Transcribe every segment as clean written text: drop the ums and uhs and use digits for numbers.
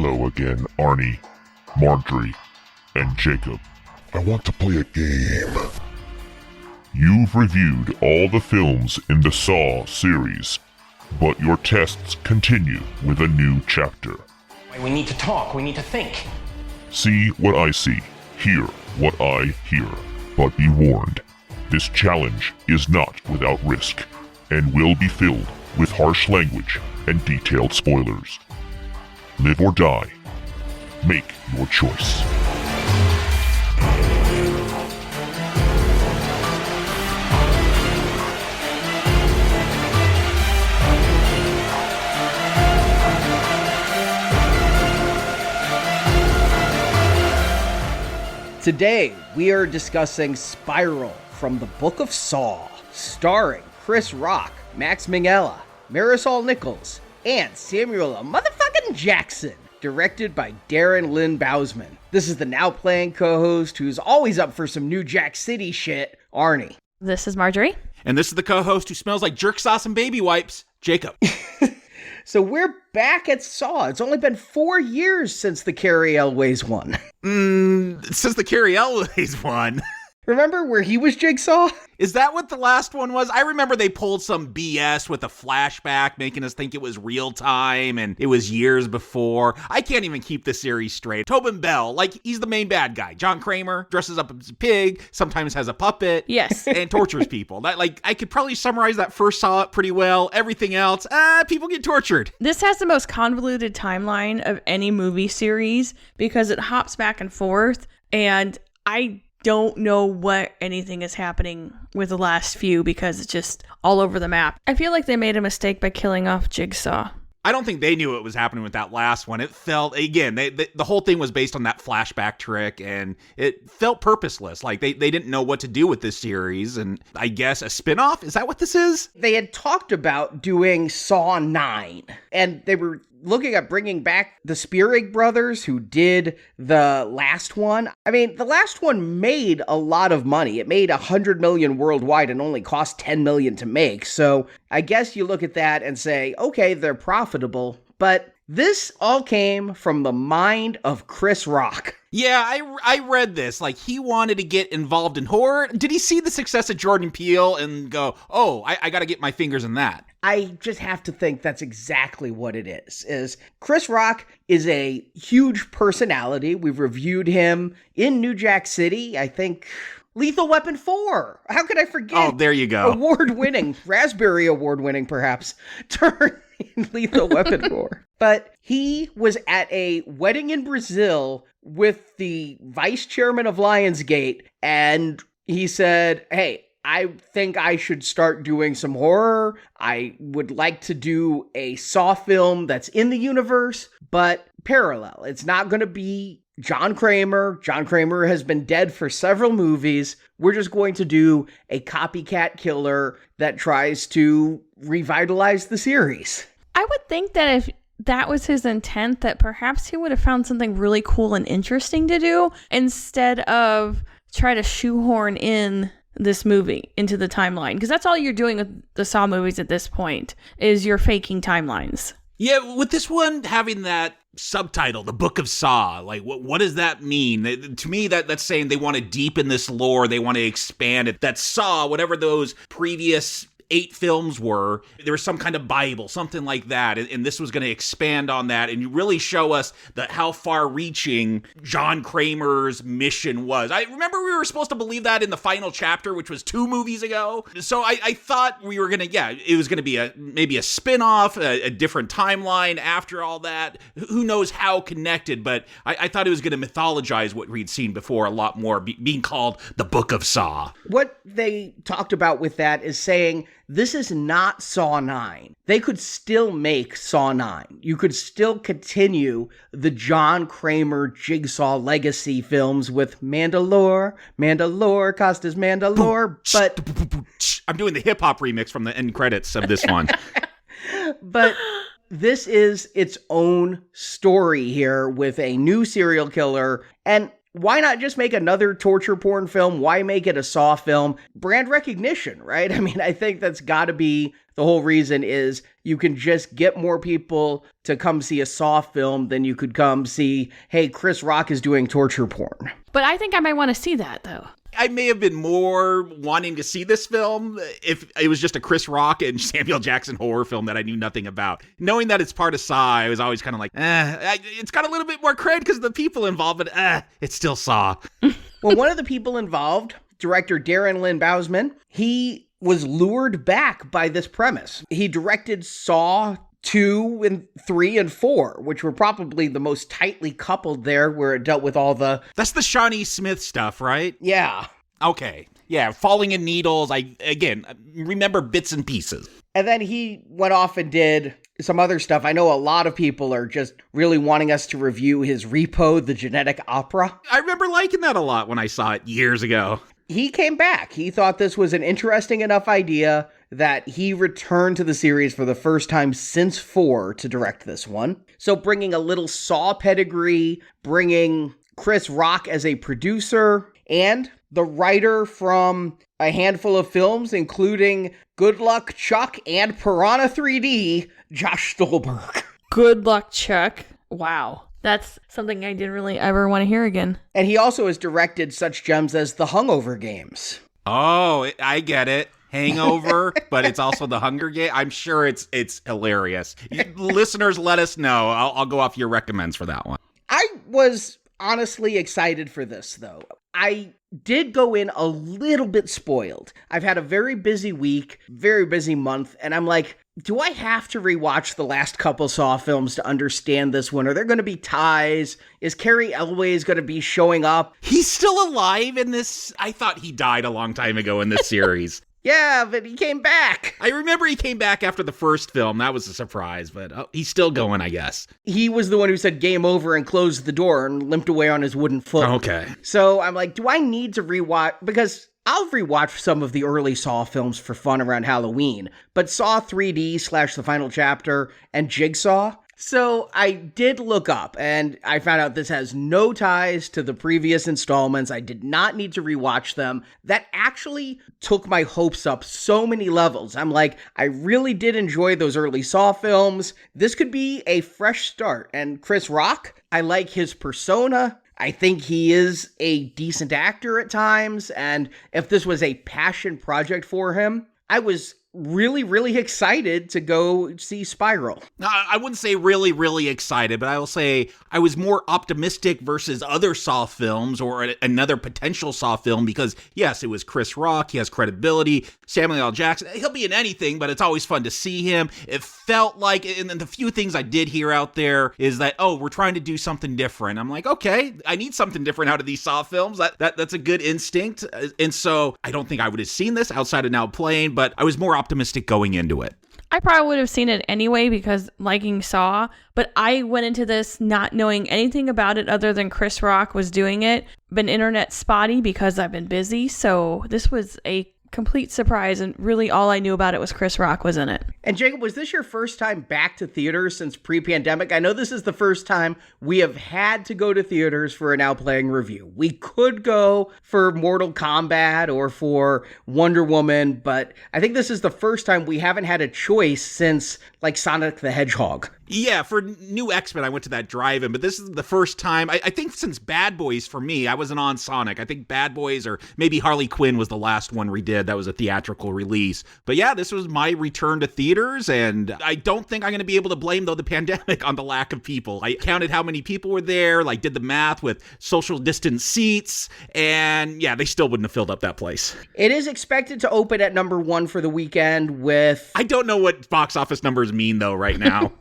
Hello again, Arnie, Marjorie, and Jacob. I want to play a game. You've reviewed all the films in the Saw series, but your tests continue with a new chapter. We need to talk, we need to think. See what I see, hear what I hear. But be warned, this challenge is not without risk, and will be filled with harsh language and detailed spoilers. Live or die. Make your choice. Today, we are discussing Spiral from the Book of Saw, starring Chris Rock, Max Minghella, Marisol Nichols, and Samuel motherfucking Jackson, directed by Darren Lynn Bousman. This is the now playing co-host who's always up for some new Jack City shit, Arnie. This is Marjorie. And this is the co-host who smells like jerk sauce and baby wipes, Jacob. So we're back at Saw. It's only been 4 years since the Cary Elwes one. Since the Cary Elwes one. Remember where he was Jigsaw? Is that what the last one was? I remember they pulled some BS with a flashback, making us think it was real time and it was years before. I can't even keep the series straight. Tobin Bell, like, he's the main bad guy. John Kramer dresses up as a pig, sometimes has a puppet. Yes. And tortures people. That, like, I could probably summarize that first Saw pretty well. Everything else, people get tortured. This has the most convoluted timeline of any movie series because it hops back and forth, and I don't know what anything is happening with the last few because it's just all over the map. I feel like they made a mistake by killing off Jigsaw. I don't think they knew what was happening with that last one. It felt, again, the whole thing was based on that flashback trick, and it felt purposeless. Like, they didn't know what to do with this series, and I guess a spinoff? Is that what this is? They had talked about doing Saw 9, and they were looking at bringing back the Spierig brothers who did the last one. I mean, the last one made a lot of money. It made $100 million worldwide and only cost $10 million to make. So I guess you look at that and say, okay, they're profitable, but this all came from the mind of Chris Rock. Yeah, I read this. Like, he wanted to get involved in horror. Did he see the success of Jordan Peele and go, oh, I got to get my fingers in that? I just have to think that's exactly what it is Chris Rock is a huge personality. We've reviewed him in New Jack City. I think Lethal Weapon 4. How could I forget? Oh, there you go. Award-winning, Raspberry Award-winning, perhaps, turn in Lethal Weapon 4. But he was at a wedding in Brazil with the vice chairman of Lionsgate, and he said, hey, I think I should start doing some horror. I would like to do a Saw film that's in the universe, but parallel. It's not going to be John Kramer. John Kramer has been dead for several movies. We're just going to do a copycat killer that tries to revitalize the series. I would think that if that was his intent, that perhaps he would have found something really cool and interesting to do instead of try to shoehorn in this movie into the timeline, because that's all you're doing with the Saw movies at this point is you're faking timelines. Yeah, with this one having that subtitle, The Book of Saw, like what does that mean? To me, that's saying they want to deepen this lore, they want to expand it. That Saw, whatever those previous 8 films were, there was some kind of Bible, something like that, and this was going to expand on that and really show us how far-reaching John Kramer's mission was. I remember we were supposed to believe that in the final chapter, which was 2 movies ago, so I thought we were going to, it was going to be maybe a spin-off, a different timeline after all that. Who knows how connected, but I thought it was going to mythologize what we'd seen before a lot more, being called The Book of Saw. What they talked about with that is saying, this is not Saw 9. They could still make Saw 9. You could still continue the John Kramer Jigsaw legacy films with Mandalore, Costas Mandalore, but I'm doing the hip-hop remix from the end credits of this one. But this is its own story here with a new serial killer, and why not just make another torture porn film? Why make it a Saw film? Brand recognition, right? I mean, I think that's got to be the whole reason is you can just get more people to come see a Saw film than you could come see, hey, Chris Rock is doing torture porn. But I think I might want to see that, though. I may have been more wanting to see this film if it was just a Chris Rock and Samuel Jackson horror film that I knew nothing about. Knowing that it's part of Saw, I was always kind of like, it's got a little bit more cred because of the people involved, but it's still Saw. Well, one of the people involved, director Darren Lynn Bousman, he was lured back by this premise. He directed Saw 2 and 3 and 4, which were probably the most tightly coupled there, where it dealt with all the... That's the Shawnee Smith stuff, right? Yeah. Okay. Yeah, Falling in Needles. I remember bits and pieces. And then he went off and did some other stuff. I know a lot of people are just really wanting us to review his Repo, the Genetic Opera. I remember liking that a lot when I saw it years ago. He came back. He thought this was an interesting enough idea that he returned to the series for the first time since 4 to direct this one. So bringing a little Saw pedigree, bringing Chris Rock as a producer, and the writer from a handful of films, including Good Luck Chuck and Piranha 3D, Josh Stolberg. Good luck, Chuck. Wow. That's something I didn't really ever want to hear again. And he also has directed such gems as The Hungover Games. Oh, I get it. Hangover, but it's also The Hunger Game. I'm sure it's hilarious. Listeners, let us know. I'll go off your recommends for that one. I was honestly excited for this, though. I did go in a little bit spoiled. I've had a very busy week, very busy month, and I'm like, do I have to rewatch the last couple Saw films to understand this one? Are there going to be ties? Is Carrie Elways going to be showing up? He's still alive in this. I thought he died a long time ago in this series. Yeah, but he came back. I remember he came back after the first film. That was a surprise, but he's still going, I guess. He was the one who said game over and closed the door and limped away on his wooden foot. Okay. So I'm like, do I need to rewatch? Because I'll rewatch some of the early Saw films for fun around Halloween, but Saw 3D / The Final Chapter and Jigsaw. So I did look up and I found out this has no ties to the previous installments. I did not need to rewatch them. That actually took my hopes up so many levels. I'm like, I really did enjoy those early Saw films. This could be a fresh start. And Chris Rock, I like his persona. I think he is a decent actor at times. And if this was a passion project for him, I was really, really excited to go see Spiral. I wouldn't say really, really excited, but I will say I was more optimistic versus other Saw films or another potential Saw film because, yes, it was Chris Rock. He has credibility. Samuel L. Jackson, he'll be in anything, but it's always fun to see him. It felt like, and the few things I did hear out there is that, oh, we're trying to do something different. I'm like, okay, I need something different out of these Saw films. That's a good instinct. And so I don't think I would have seen this outside of Now Playing, but I was more optimistic going into it. I probably would have seen it anyway because liking Saw, but I went into this not knowing anything about it other than Chris Rock was doing it. Been internet spotty because I've been busy, so this was a complete surprise, and really all I knew about it was Chris Rock was in it. And Jacob, was this your first time back to theaters since pre-pandemic? I know this is the first time we have had to go to theaters for a Now Playing review. We could go for Mortal Kombat or for Wonder Woman, but I think this is the first time we haven't had a choice since like Sonic the Hedgehog. Yeah, for new X-Men, I went to that drive-in, but this is the first time, I think since Bad Boys for me, I wasn't on Sonic. I think Bad Boys or maybe Harley Quinn was the last one we did. That was a theatrical release. But yeah, this was my return to theaters, and I don't think I'm going to be able to blame, though, the pandemic on the lack of people. I counted how many people were there, like did the math with social distance seats, and yeah, they still wouldn't have filled up that place. It is expected to open at number 1 for the weekend with... I don't know what box office numbers mean, though, right now.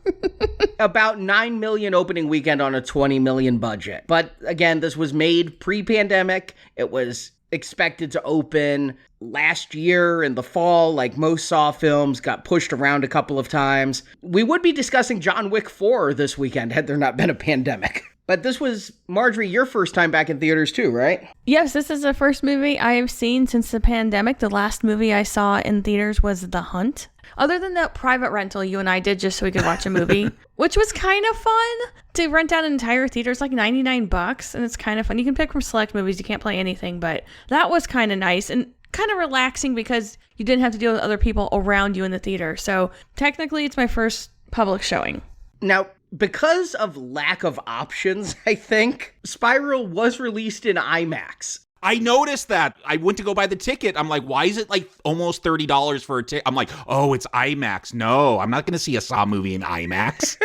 About 9 million opening weekend on a 20 million budget. But again, this was made pre-pandemic. It was expected to open last year in the fall, like most Saw films, got pushed around a couple of times. We would be discussing John Wick 4 this weekend had there not been a pandemic. But this was, Marjorie, your first time back in theaters too, right? Yes, this is the first movie I have seen since the pandemic. The last movie I saw in theaters was The Hunt. Other than that private rental you and I did just so we could watch a movie, which was kind of fun to rent out an entire theater. It's like $99 and it's kind of fun. You can pick from select movies. You can't play anything, but that was kind of nice. And kind of relaxing because you didn't have to deal with other people around you in the theater. So technically, it's my first public showing. Now, because of lack of options, I think, Spiral was released in IMAX. I noticed that. I went to go buy the ticket. I'm like, why is it like almost $30 for a ticket? I'm like, oh, it's IMAX. No, I'm not going to see a Saw movie in IMAX.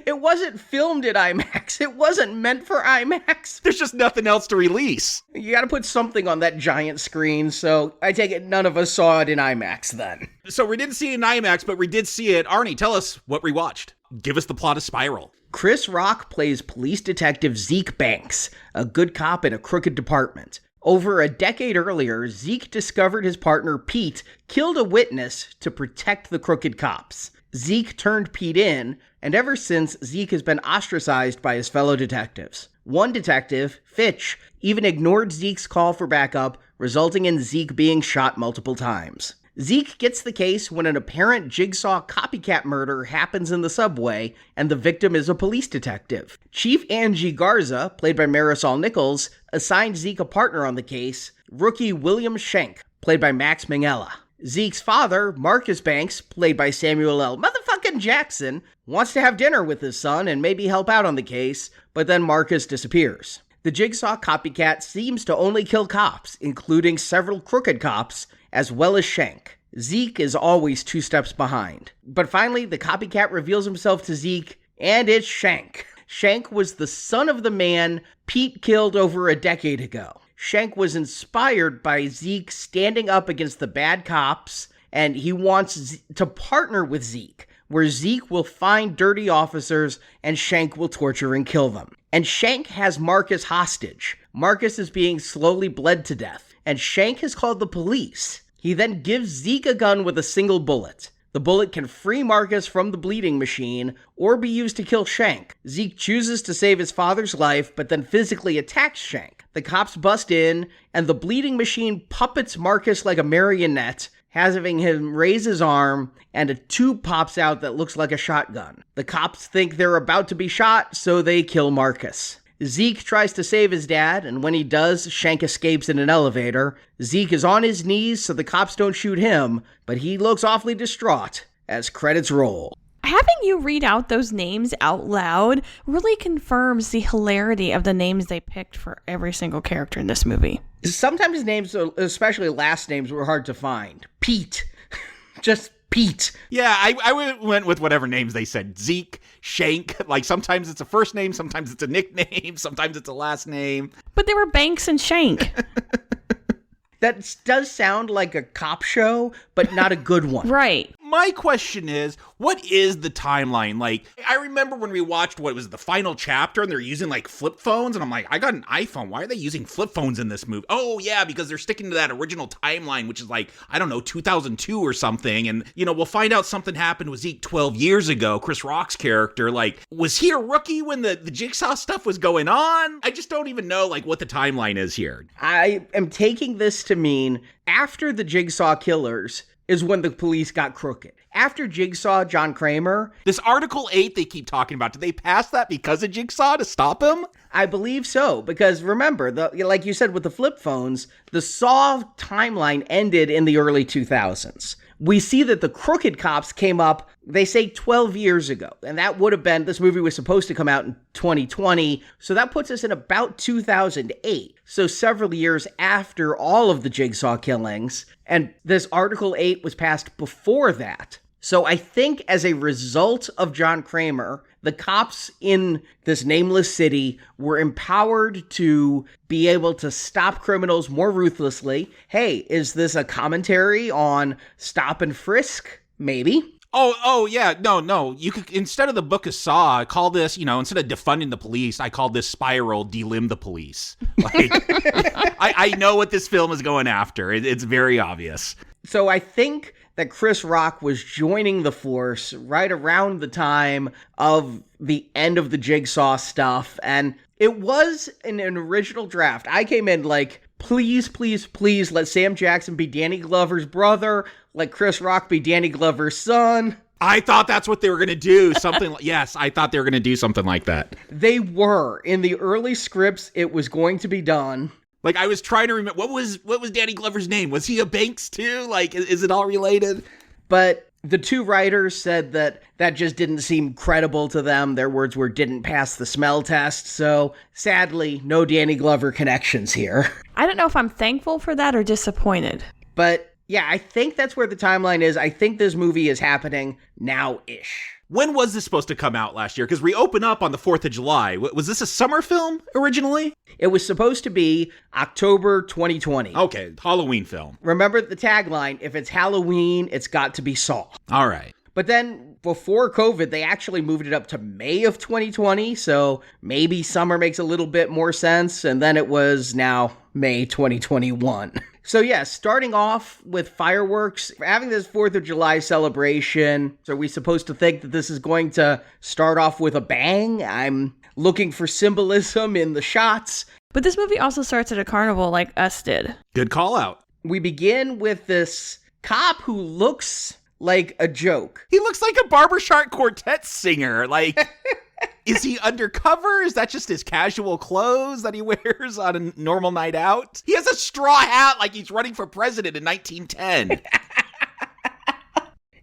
It wasn't filmed in IMAX. It wasn't meant for IMAX. There's just nothing else to release. You got to put something on that giant screen, so I take it none of us saw it in IMAX then. So we didn't see it in IMAX, but we did see it. Arnie, tell us what we watched. Give us the plot of Spiral. Chris Rock plays police detective Zeke Banks, a good cop in a crooked department. Over a decade earlier, Zeke discovered his partner Pete killed a witness to protect the crooked cops. Zeke turned Pete in, and ever since, Zeke has been ostracized by his fellow detectives. One detective, Fitch, even ignored Zeke's call for backup, resulting in Zeke being shot multiple times. Zeke gets the case when an apparent Jigsaw copycat murder happens in the subway, and the victim is a police detective. Chief Angie Garza, played by Marisol Nichols, assigned Zeke a partner on the case, rookie William Schenk, played by Max Minghella. Zeke's father, Marcus Banks, played by Samuel L. motherfucking Jackson, wants to have dinner with his son and maybe help out on the case, but then Marcus disappears. The Jigsaw copycat seems to only kill cops, including several crooked cops, as well as Schenk. Zeke is always 2 steps behind. But finally, the copycat reveals himself to Zeke, and it's Schenk. Schenk was the son of the man Pete killed over a decade ago. Schenk was inspired by Zeke standing up against the bad cops, and he wants to partner with Zeke, where Zeke will find dirty officers and Schenk will torture and kill them. And Schenk has Marcus hostage. Marcus is being slowly bled to death, and Schenk has called the police. He then gives Zeke a gun with a single bullet. The bullet can free Marcus from the bleeding machine or be used to kill Schenk. Zeke chooses to save his father's life, but then physically attacks Schenk. The cops bust in, and the bleeding machine puppets Marcus like a marionette, having him raise his arm, and a tube pops out that looks like a shotgun. The cops think they're about to be shot, so they kill Marcus. Zeke tries to save his dad, and when he does, Schenk escapes in an elevator. Zeke is on his knees so the cops don't shoot him, but he looks awfully distraught as credits roll. Having you read out those names out loud really confirms the hilarity of the names they picked for every single character in this movie. Sometimes names, especially last names, were hard to find. Pete. Just Pete. Yeah, I went with whatever names they said. Zeke, Schenk. Like, sometimes it's a first name, sometimes it's a nickname, sometimes it's a last name. But they were Banks and Schenk. That does sound like a cop show, but not a good one. Right. My question is, what is the timeline? Like, I remember when we watched, what was it, the final chapter, and they're using, like, flip phones, and I'm like, I got an iPhone. Why are they using flip phones in this movie? Oh, yeah, because they're sticking to that original timeline, which is, like, I don't know, 2002 or something, and, you know, we'll find out something happened with Zeke 12 years ago, Chris Rock's character. Like, was he a rookie when the Jigsaw stuff was going on? I just don't even know, like, what the timeline is here. I am taking this to mean after the Jigsaw killers is when the police got crooked. After Jigsaw, John Kramer. This Article 8 they keep talking about, did they pass that because of Jigsaw to stop him? I believe so, because remember, like you said with the flip phones, the Saw timeline ended in the early 2000s. We see that the crooked cops came up, they say 12 years ago, and that would have been, this movie was supposed to come out in 2020, so that puts us in about 2008, so several years after all of the Jigsaw killings, and this Article 8 was passed before that. So I think as a result of John Kramer, the cops in this nameless city were empowered to be able to stop criminals more ruthlessly. Hey, is this a commentary on stop and frisk? Maybe. Oh, yeah, no. You could, instead of the Book of Saw, I call this, you know, instead of defunding the police, I call this Spiral delimb the police. Like, I know what this film is going after. It's very obvious. So I think that Chris Rock was joining the force right around the time of the end of the Jigsaw stuff, and it was an original draft. I came in like, please, please, please let Sam Jackson be Danny Glover's brother, let Chris Rock be Danny Glover's son. I thought that's what they were going to do. Yes, I thought they were going to do something like that. They were. In the early scripts, it was going to be done. Like, I was trying to remember, what was Danny Glover's name? Was he a Banks too? Like, is it all related? But the two writers said that just didn't seem credible to them. Their words were didn't pass the smell test. So sadly, no Danny Glover connections here. I don't know if I'm thankful for that or disappointed. But yeah, I think that's where the timeline is. I think this movie is happening now-ish. When was this supposed to come out last year? Because we open up on the 4th of July. Was this a summer film originally? It was supposed to be October 2020. Okay, Halloween film. Remember the tagline, if it's Halloween, it's got to be Saw. All right. But then before COVID, they actually moved it up to May of 2020. So maybe summer makes a little bit more sense. And then it was now May 2021. So yeah, starting off with fireworks, having this 4th of July celebration. So are we supposed to think that this is going to start off with a bang? I'm looking for symbolism in the shots. But this movie also starts at a carnival like Us did. Good call out. We begin with this cop who looks like a joke. He looks like a barbershop quartet singer. Like, is he undercover? Is that just his casual clothes that he wears on a normal night out? He has a straw hat like he's running for president in 1910.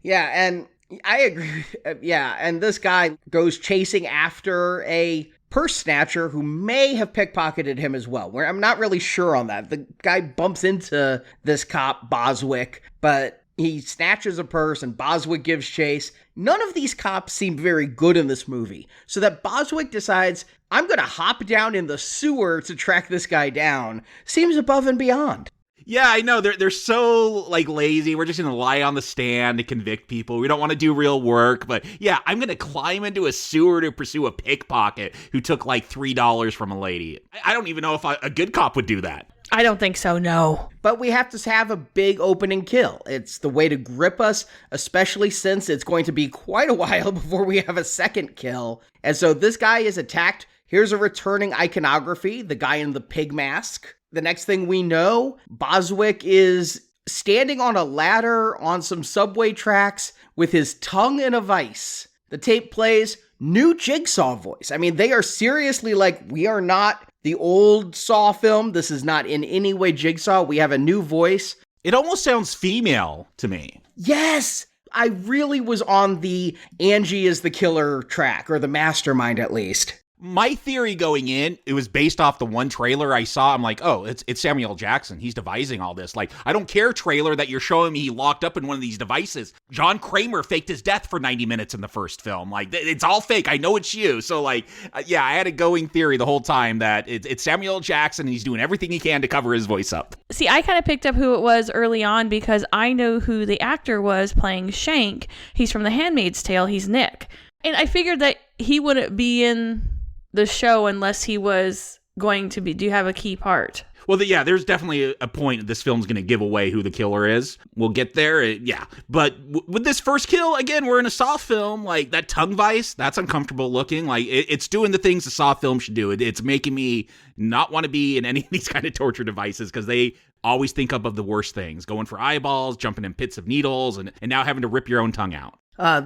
Yeah, and I agree. Yeah, and this guy goes chasing after a purse snatcher who may have pickpocketed him as well. I'm not really sure on that. The guy bumps into this cop, Boswick, but he snatches a purse and Boswick gives chase. None of these cops seem very good in this movie. So that Boswick decides, I'm going to hop down in the sewer to track this guy down, seems above and beyond. Yeah, I know. They're so, like, lazy. We're just going to lie on the stand to convict people. We don't want to do real work. But, yeah, I'm going to climb into a sewer to pursue a pickpocket who took, like, $3 from a lady. I don't even know if a good cop would do that. I don't think so, no. But we have to have a big opening kill. It's the way to grip us, especially since it's going to be quite a while before we have a second kill. And so this guy is attacked. Here's a returning iconography, the guy in the pig mask. The next thing we know, Boswick is standing on a ladder on some subway tracks with his tongue in a vice. The tape plays, new Jigsaw voice. I mean, they are seriously like, we are not the old Saw film. This is not in any way Jigsaw. We have a new voice. It almost sounds female to me. Yes! I really was on the Angie is the killer track, or the mastermind at least. My theory going in, it was based off the one trailer I saw. I'm like, oh, it's Samuel Jackson. He's devising all this. Like, I don't care, trailer, that you're showing me locked up in one of these devices. John Kramer faked his death for 90 minutes in the first film. Like, it's all fake. I know it's you. So, like, yeah, I had a going theory the whole time that it's Samuel Jackson and he's doing everything he can to cover his voice up. See, I kind of picked up who it was early on because I know who the actor was playing Shank. He's from The Handmaid's Tale. He's Nick. And I figured that he wouldn't be in the show unless he was going to be. Do you have a key part? Well, yeah, there's definitely a point this film's going to give away who the killer is. We'll get there, yeah. But with this first kill, again, we're in a Saw film. Like, that tongue vice, that's uncomfortable looking. Like, it's doing the things a Saw film should do. It's making me not want to be in any of these kind of torture devices because they always think up of the worst things. Going for eyeballs, jumping in pits of needles, and now having to rip your own tongue out.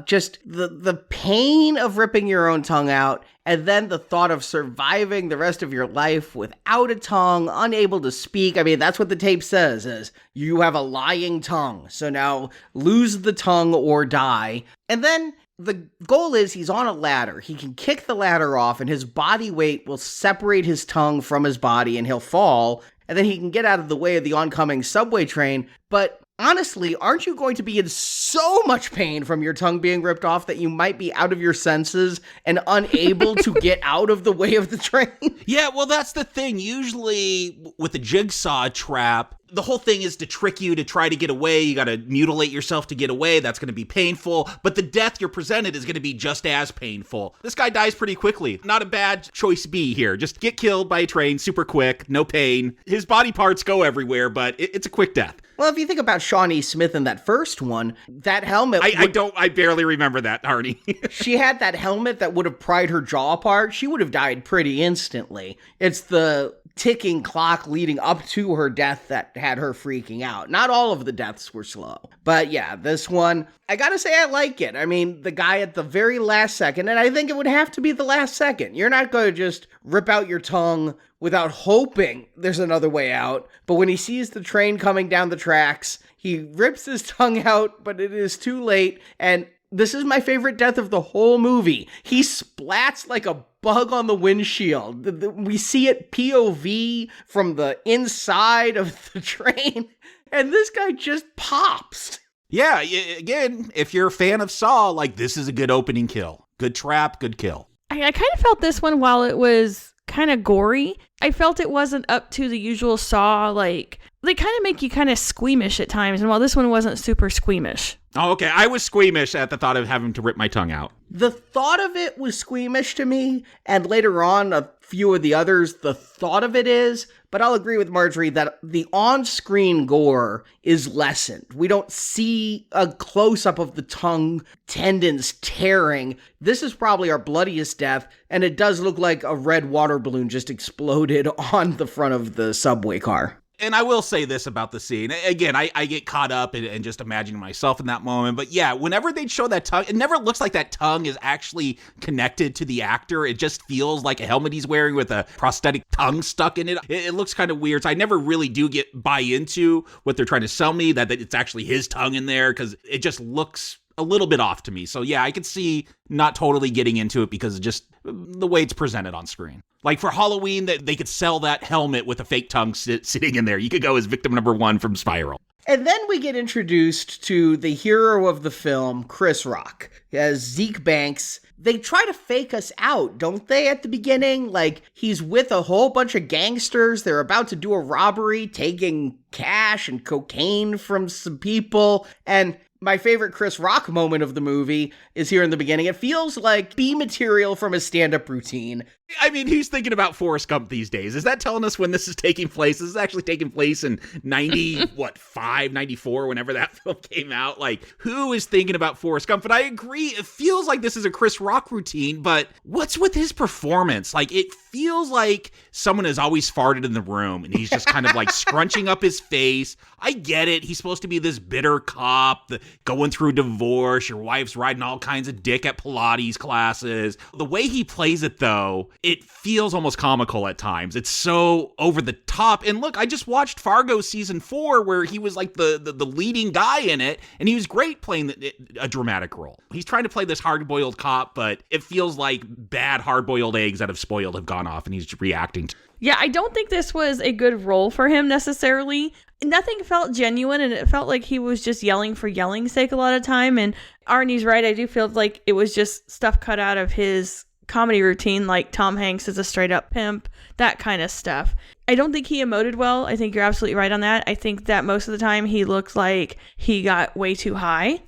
Just the pain of ripping your own tongue out, and then the thought of surviving the rest of your life without a tongue, unable to speak. I mean, that's what the tape says, is you have a lying tongue. So now lose the tongue or die. And then the goal is he's on a ladder. He can kick the ladder off, and his body weight will separate his tongue from his body, and he'll fall. And then he can get out of the way of the oncoming subway train. But honestly, aren't you going to be in so much pain from your tongue being ripped off that you might be out of your senses and unable to get out of the way of the train? Yeah, well, that's the thing. Usually with the Jigsaw trap, the whole thing is to trick you to try to get away. You got to mutilate yourself to get away. That's going to be painful. But the death you're presented is going to be just as painful. This guy dies pretty quickly. Not a bad choice B here. Just get killed by a train super quick, no pain. His body parts go everywhere, but it's a quick death. Well, if you think about Shawnee Smith in that first one, that helmet... I barely remember that, Arnie. She had that helmet that would have pried her jaw apart. She would have died pretty instantly. It's the ticking clock leading up to her death that had her freaking out. Not all of the deaths were slow. But yeah, this one, I gotta say I like it. I mean, the guy at the very last second, and I think it would have to be the last second. You're not going to just rip out your tongue without hoping there's another way out. But when he sees the train coming down the tracks, he rips his tongue out, but it is too late. And this is my favorite death of the whole movie. He splats like a bug on the windshield. We see it POV from the inside of the train, and this guy just pops. Yeah, again, if you're a fan of Saw, like, this is a good opening kill. Good trap, good kill. I kind of felt this one, while it was kind of gory, I felt it wasn't up to the usual Saw, like, they kind of make you kind of squeamish at times, and while this one wasn't super squeamish. Oh, okay. I was squeamish at the thought of having to rip my tongue out. The thought of it was squeamish to me, and later on, a few of the others, the thought of it is, but I'll agree with Marjorie that the on-screen gore is lessened. We don't see a close-up of the tongue tendons tearing. This is probably our bloodiest death, and it does look like a red water balloon just exploded on the front of the subway car. And I will say this about the scene. Again, I get caught up in just imagining myself in that moment. But yeah, whenever they show that tongue, it never looks like that tongue is actually connected to the actor. It just feels like a helmet he's wearing with a prosthetic tongue stuck in it. It looks kind of weird. So I never really do buy into what they're trying to sell me, that it's actually his tongue in there, because it just looks a little bit off to me. So yeah, I could see not totally getting into it because of just the way it's presented on screen. Like for Halloween, that they could sell that helmet with a fake tongue sitting in there. You could go as victim number 1 from Spiral. And then we get introduced to the hero of the film, Chris Rock, as Zeke Banks. They try to fake us out, don't they, at the beginning? Like, he's with a whole bunch of gangsters. They're about to do a robbery, taking cash and cocaine from some people. And my favorite Chris Rock moment of the movie is here in the beginning. It feels like B material from his stand-up routine. I mean, he's thinking about Forrest Gump these days. Is that telling us when this is taking place? This is actually taking place in 95, 94, whenever that film came out. Like, who is thinking about Forrest Gump? But I agree, it feels like this is a Chris Rock routine, but what's with his performance? Like, it feels like someone has always farted in the room, and he's just kind of like scrunching up his face. I get it. He's supposed to be this bitter cop, going through divorce. Your wife's riding all kinds of dick at Pilates classes. The way he plays it, though, it feels almost comical at times. It's so over the top. And look, I just watched Fargo season 4 where he was like the leading guy in it, and he was great playing a dramatic role. He's trying to play this hard-boiled cop, but it feels like bad hard-boiled eggs that have spoiled have gone off, and he's reacting to. Yeah, I don't think this was a good role for him necessarily. Nothing felt genuine, and it felt like he was just yelling for yelling's sake a lot of time. And Arnie's right, I do feel like it was just stuff cut out of his comedy routine, like Tom Hanks is a straight up pimp, that kind of stuff. I don't think he emoted well. I think you're absolutely right on that. I think that most of the time he looked like he got way too high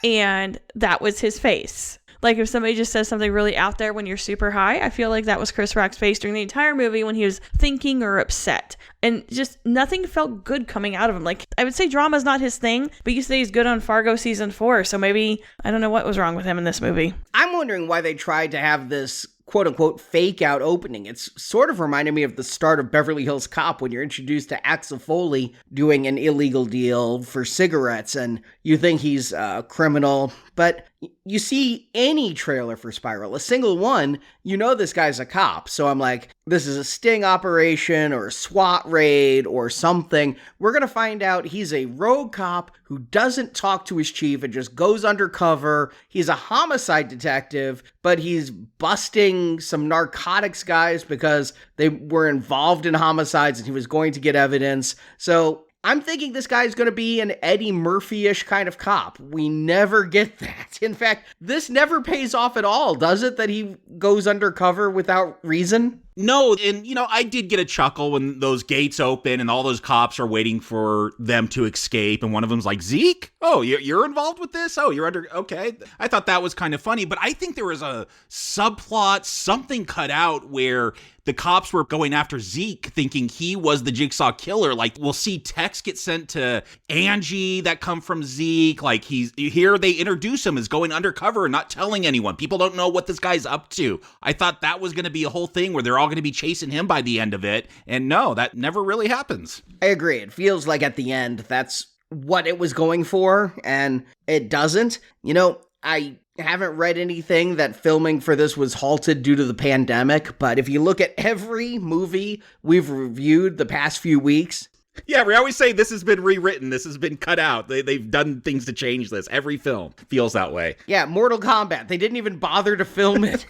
and that was his face. Like if somebody just says something really out there when you're super high, I feel like that was Chris Rock's face during the entire movie when he was thinking or upset. And just nothing felt good coming out of him. Like, I would say drama's not his thing, but you say he's good on Fargo season 4, so maybe, I don't know what was wrong with him in this movie. I'm wondering why they tried to have this quote-unquote fake-out opening. It's sort of reminded me of the start of Beverly Hills Cop when you're introduced to Axel Foley doing an illegal deal for cigarettes, and you think he's a criminal, but you see any trailer for Spiral, a single one, you know this guy's a cop. So I'm like, this is a sting operation or a SWAT raid or something. We're going to find out he's a rogue cop who doesn't talk to his chief and just goes undercover. He's a homicide detective, but he's busting some narcotics guys because they were involved in homicides and he was going to get evidence. So I'm thinking this guy's going to be an Eddie Murphy-ish kind of cop. We never get that. In fact, this never pays off at all, does it? That he goes undercover without reason? No, and I did get a chuckle when those gates open and all those cops are waiting for them to escape, and one of them's like, Zeke? Oh, you're involved with this? Oh, you're okay. I thought that was kind of funny, but I think there was a subplot, something cut out where the cops were going after Zeke thinking he was the Jigsaw killer. Like, we'll see texts get sent to Angie that come from Zeke. Like, here they introduce him as going undercover and not telling anyone. People don't know what this guy's up to. I thought that was going to be a whole thing where they're all all going to be chasing him by the end of it. And no, that never really happens. I agree. It feels like at the end, that's what it was going for, and it doesn't. You know, I haven't read anything that filming for this was halted due to the pandemic, but if you look at every movie we've reviewed the past few weeks. Yeah, we always say this has been rewritten, this has been cut out. They've done things to change this. Every film feels that way. Yeah, Mortal Kombat, they didn't even bother to film it.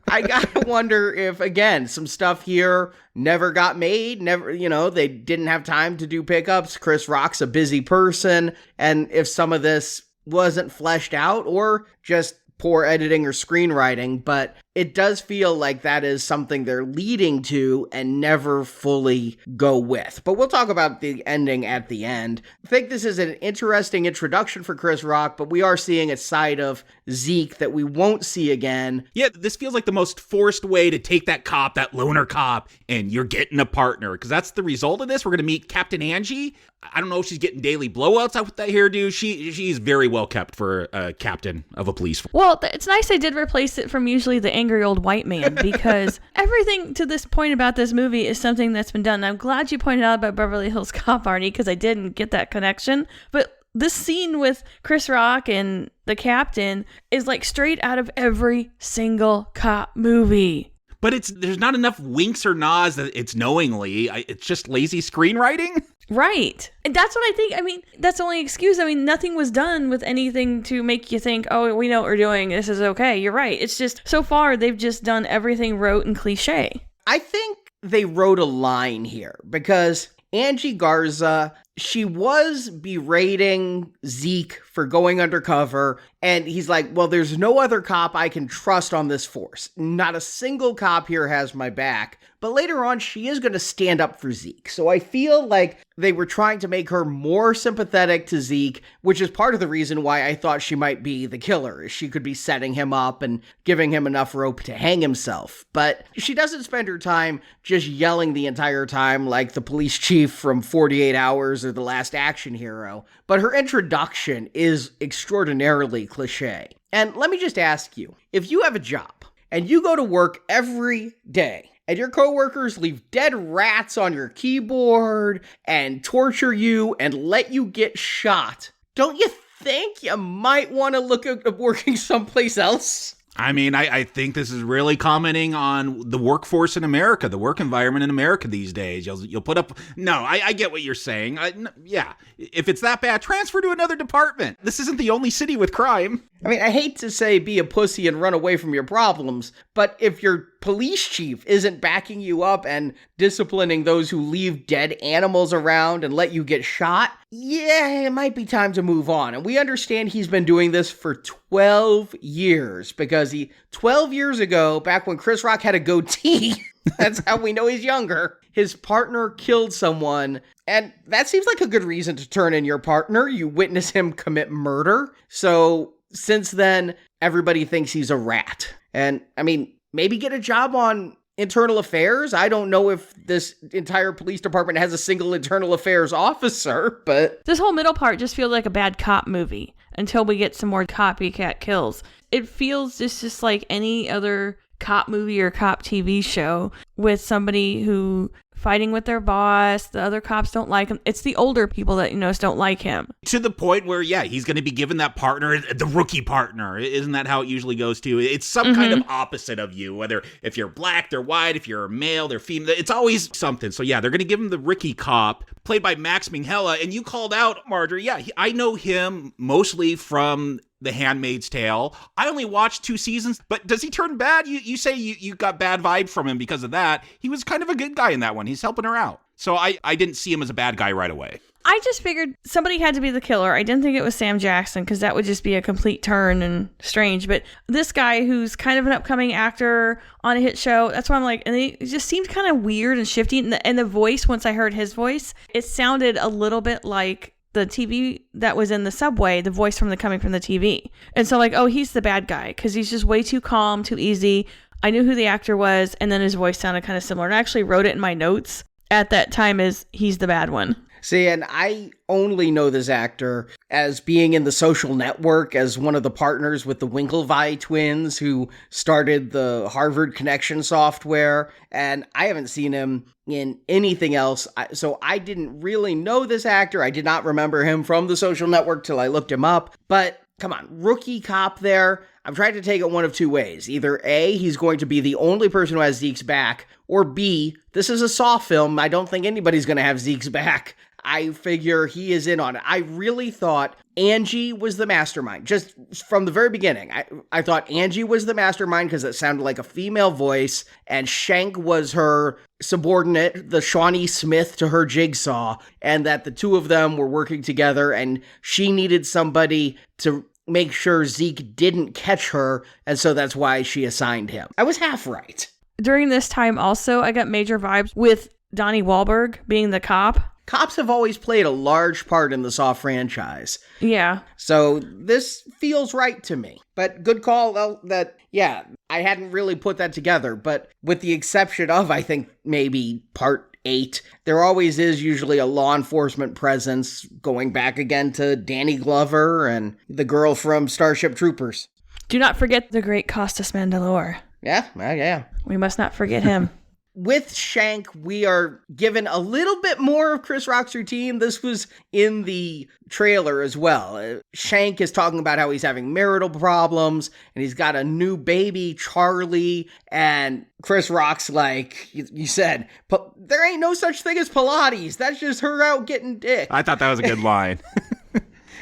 I gotta wonder if, again, some stuff here never got made, they didn't have time to do pickups. Chris Rock's a busy person, and if some of this wasn't fleshed out or just poor editing or screenwriting, but it does feel like that is something they're leading to and never fully go with. But we'll talk about the ending at the end. I think this is an interesting introduction for Chris Rock, but we are seeing a side of Zeke that we won't see again. Yeah, this feels like the most forced way to take that cop, that loner cop, and you're getting a partner, because that's the result of this. We're going to meet Captain Angie. I don't know if she's getting daily blowouts out with that hairdo. She's very well kept for a captain of a police force. Well, it's nice they did replace it from usually the angry old white man, because everything to this point about this movie is something that's been done. And I'm glad you pointed out about Beverly Hills Cop, Arnie, because I didn't get that connection. But this scene with Chris Rock and the captain is like straight out of every single cop movie. But there's not enough winks or nods that it's knowingly. It's just lazy screenwriting. Right. And that's what I think. I mean, that's the only excuse. I mean, nothing was done with anything to make you think, oh, we know what we're doing. This is okay. You're right. It's just, so far, they've just done everything rote and cliche. I think they wrote a line here because Angie Garza, she was berating Zeke for going undercover, and he's like, well, there's no other cop I can trust on this force. Not a single cop here has my back. But later on, she is going to stand up for Zeke. So I feel like they were trying to make her more sympathetic to Zeke, which is part of the reason why I thought she might be the killer, is she could be setting him up and giving him enough rope to hang himself. But she doesn't spend her time just yelling the entire time like the police chief from 48 Hours or The Last Action Hero. But her introduction is extraordinarily cliche. And let me just ask you, if you have a job and you go to work every day, and your coworkers leave dead rats on your keyboard and torture you and let you get shot, don't you think you might want to look at working someplace else? I mean, I think this is really commenting on the workforce in America, the work environment in America these days. You'll put up... No, I get what you're saying. Yeah, if it's that bad, transfer to another department. This isn't the only city with crime. I mean, I hate to say be a pussy and run away from your problems, but if your police chief isn't backing you up and disciplining those who leave dead animals around and let you get shot, yeah, it might be time to move on. And we understand he's been doing this for 12 years because 12 years ago, back when Chris Rock had a goatee, that's how we know he's younger, his partner killed someone. And that seems like a good reason to turn in your partner. You witness him commit murder. So since then, everybody thinks he's a rat. And I mean, maybe get a job on internal affairs. I don't know if this entire police department has a single internal affairs officer, but... This whole middle part just feels like a bad cop movie until we get some more copycat kills. It feels just like any other cop movie or cop TV show with somebody who fighting with their boss, the other cops don't like him. It's the older people that don't like him. To the point where, yeah, he's going to be given that partner, the rookie partner. Isn't that how it usually goes to? It's some kind of opposite of you, whether if you're black, they're white, if you're male, they're female. It's always something. So yeah, they're going to give him the rookie cop, played by Max Minghella. And you called out, Marjorie, yeah, I know him mostly from The Handmaid's Tale. I only watched 2 seasons, but does he turn bad? You say you got bad vibe from him because of that. He was kind of a good guy in that one. He's helping her out. So I didn't see him as a bad guy right away. I just figured somebody had to be the killer. I didn't think it was Sam Jackson because that would just be a complete turn and strange. But this guy who's kind of an upcoming actor on a hit show, that's why I'm like, and it just seemed kind of weird and shifty. And the voice, once I heard his voice, it sounded a little bit like the TV that was in the subway, the voice coming from the TV. And so like, oh, he's the bad guy because he's just way too calm, too easy. I knew who the actor was, and then his voice sounded kind of similar. And I actually wrote it in my notes at that time as he's the bad one. See, and I only know this actor as being in The Social Network as one of the partners with the Winklevi twins who started the Harvard Connection software, and I haven't seen him in anything else, so I didn't really know this actor. I did not remember him from The Social Network till I looked him up, but come on, rookie cop there. I'm trying to take it one of two ways. Either A, he's going to be the only person who has Zeke's back, or B, this is a Saw film. I don't think anybody's going to have Zeke's back. I figure he is in on it. I really thought Angie was the mastermind. Just from the very beginning, I thought Angie was the mastermind because it sounded like a female voice, and Shank was her subordinate, the Shawnee Smith to her Jigsaw, and that the two of them were working together, and she needed somebody to make sure Zeke didn't catch her, and so that's why she assigned him. I was half right. During this time also, I got major vibes with Donnie Wahlberg being the cop. Cops have always played a large part in the Saw franchise. Yeah. So this feels right to me. But good call that, yeah, I hadn't really put that together. But with the exception of, I think, maybe part 8, there always is usually a law enforcement presence, going back again to Danny Glover and the girl from Starship Troopers. Do not forget the great Costas Mandylor. Yeah. We must not forget him. With Shank, we are given a little bit more of Chris Rock's routine. This was in the trailer as well. Shank is talking about how he's having marital problems, and he's got a new baby, Charlie, and Chris Rock's like, you said, there ain't no such thing as Pilates. That's just her out getting dick. I thought that was a good line.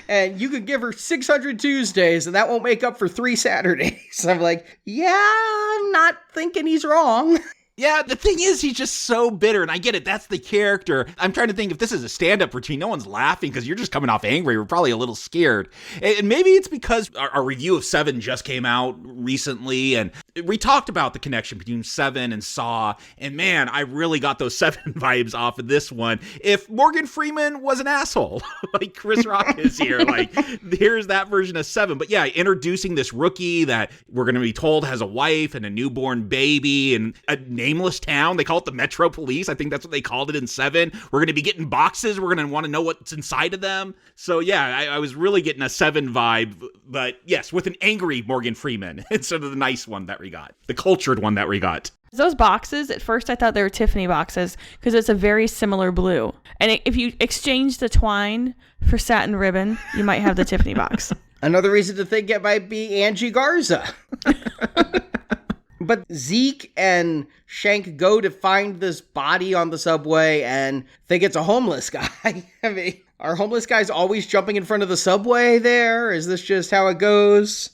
And you could give her 600 Tuesdays, and that won't make up for 3 Saturdays. I'm like, yeah, I'm not thinking he's wrong. Yeah, the thing is, he's just so bitter, and I get it. That's the character. I'm trying to think if this is a stand-up routine. No one's laughing because you're just coming off angry. We're probably a little scared. And maybe it's because our review of Seven just came out recently, and we talked about the connection between Seven and Saw, and man, I really got those Seven vibes off of this one. If Morgan Freeman was an asshole, like Chris Rock is here, like, here's that version of Seven. But yeah, introducing this rookie that we're going to be told has a wife and a newborn baby and a nameless town. They call it the Metro Police. I think that's what they called it in Seven. We're going to be getting boxes. We're going to want to know what's inside of them. So yeah, I was really getting a Seven vibe, but yes, with an angry Morgan Freeman instead of the nice one that we got, the cultured one that we got. Those boxes, at first I thought they were Tiffany boxes because it's a very similar blue. And if you exchange the twine for satin ribbon, you might have the Tiffany box. Another reason to think it might be Angie Garza. But Zeke and Shank go to find this body on the subway and think it's a homeless guy. I mean, are homeless guys always jumping in front of the subway there? Is this just how it goes?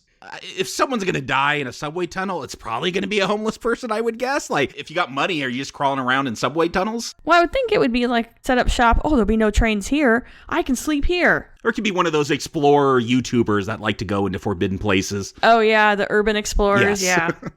If someone's going to die in a subway tunnel, it's probably going to be a homeless person, I would guess. Like, if you got money, are you just crawling around in subway tunnels? Well, I would think it would be like set up shop. Oh, there'll be no trains here. I can sleep here. Or it could be one of those explorer YouTubers that like to go into forbidden places. Oh, yeah, the urban explorers, yes. yeah.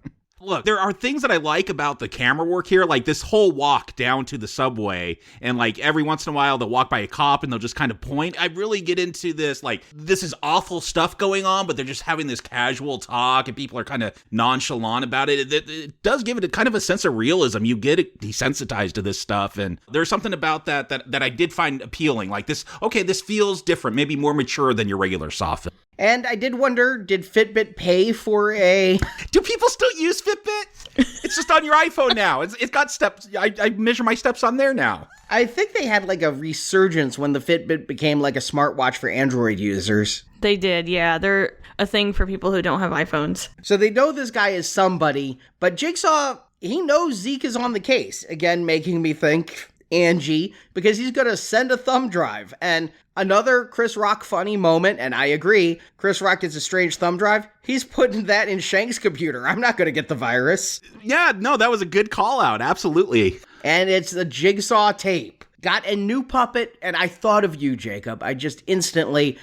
Look, there are things that I like about the camera work here, like this whole walk down to the subway, and like every once in a while they'll walk by a cop and they'll just kind of point. I really get into this, like, this is awful stuff going on, but they're just having this casual talk and people are kind of nonchalant about it. It does give it a kind of a sense of realism. You get desensitized to this stuff, and there's something about that I did find appealing. Like this, okay, this feels different, maybe more mature than your regular Saw film. And I did wonder, did Fitbit pay for a... Do people still use Fitbit? It's just on your iPhone now. It's got steps. I measure my steps on there now. I think they had like a resurgence when the Fitbit became like a smartwatch for Android users. They did, yeah. They're a thing for people who don't have iPhones. So they know this guy is somebody, but Jigsaw, he knows Zeke is on the case. Again, making me think Angie, because he's going to send a thumb drive. And another Chris Rock funny moment, and I agree, Chris Rock gets a strange thumb drive. He's putting that in Shank's computer. I'm not going to get the virus. Yeah, no, that was a good call out. Absolutely. And it's the Jigsaw tape. Got a new puppet, and I thought of you, Jacob. I just instantly...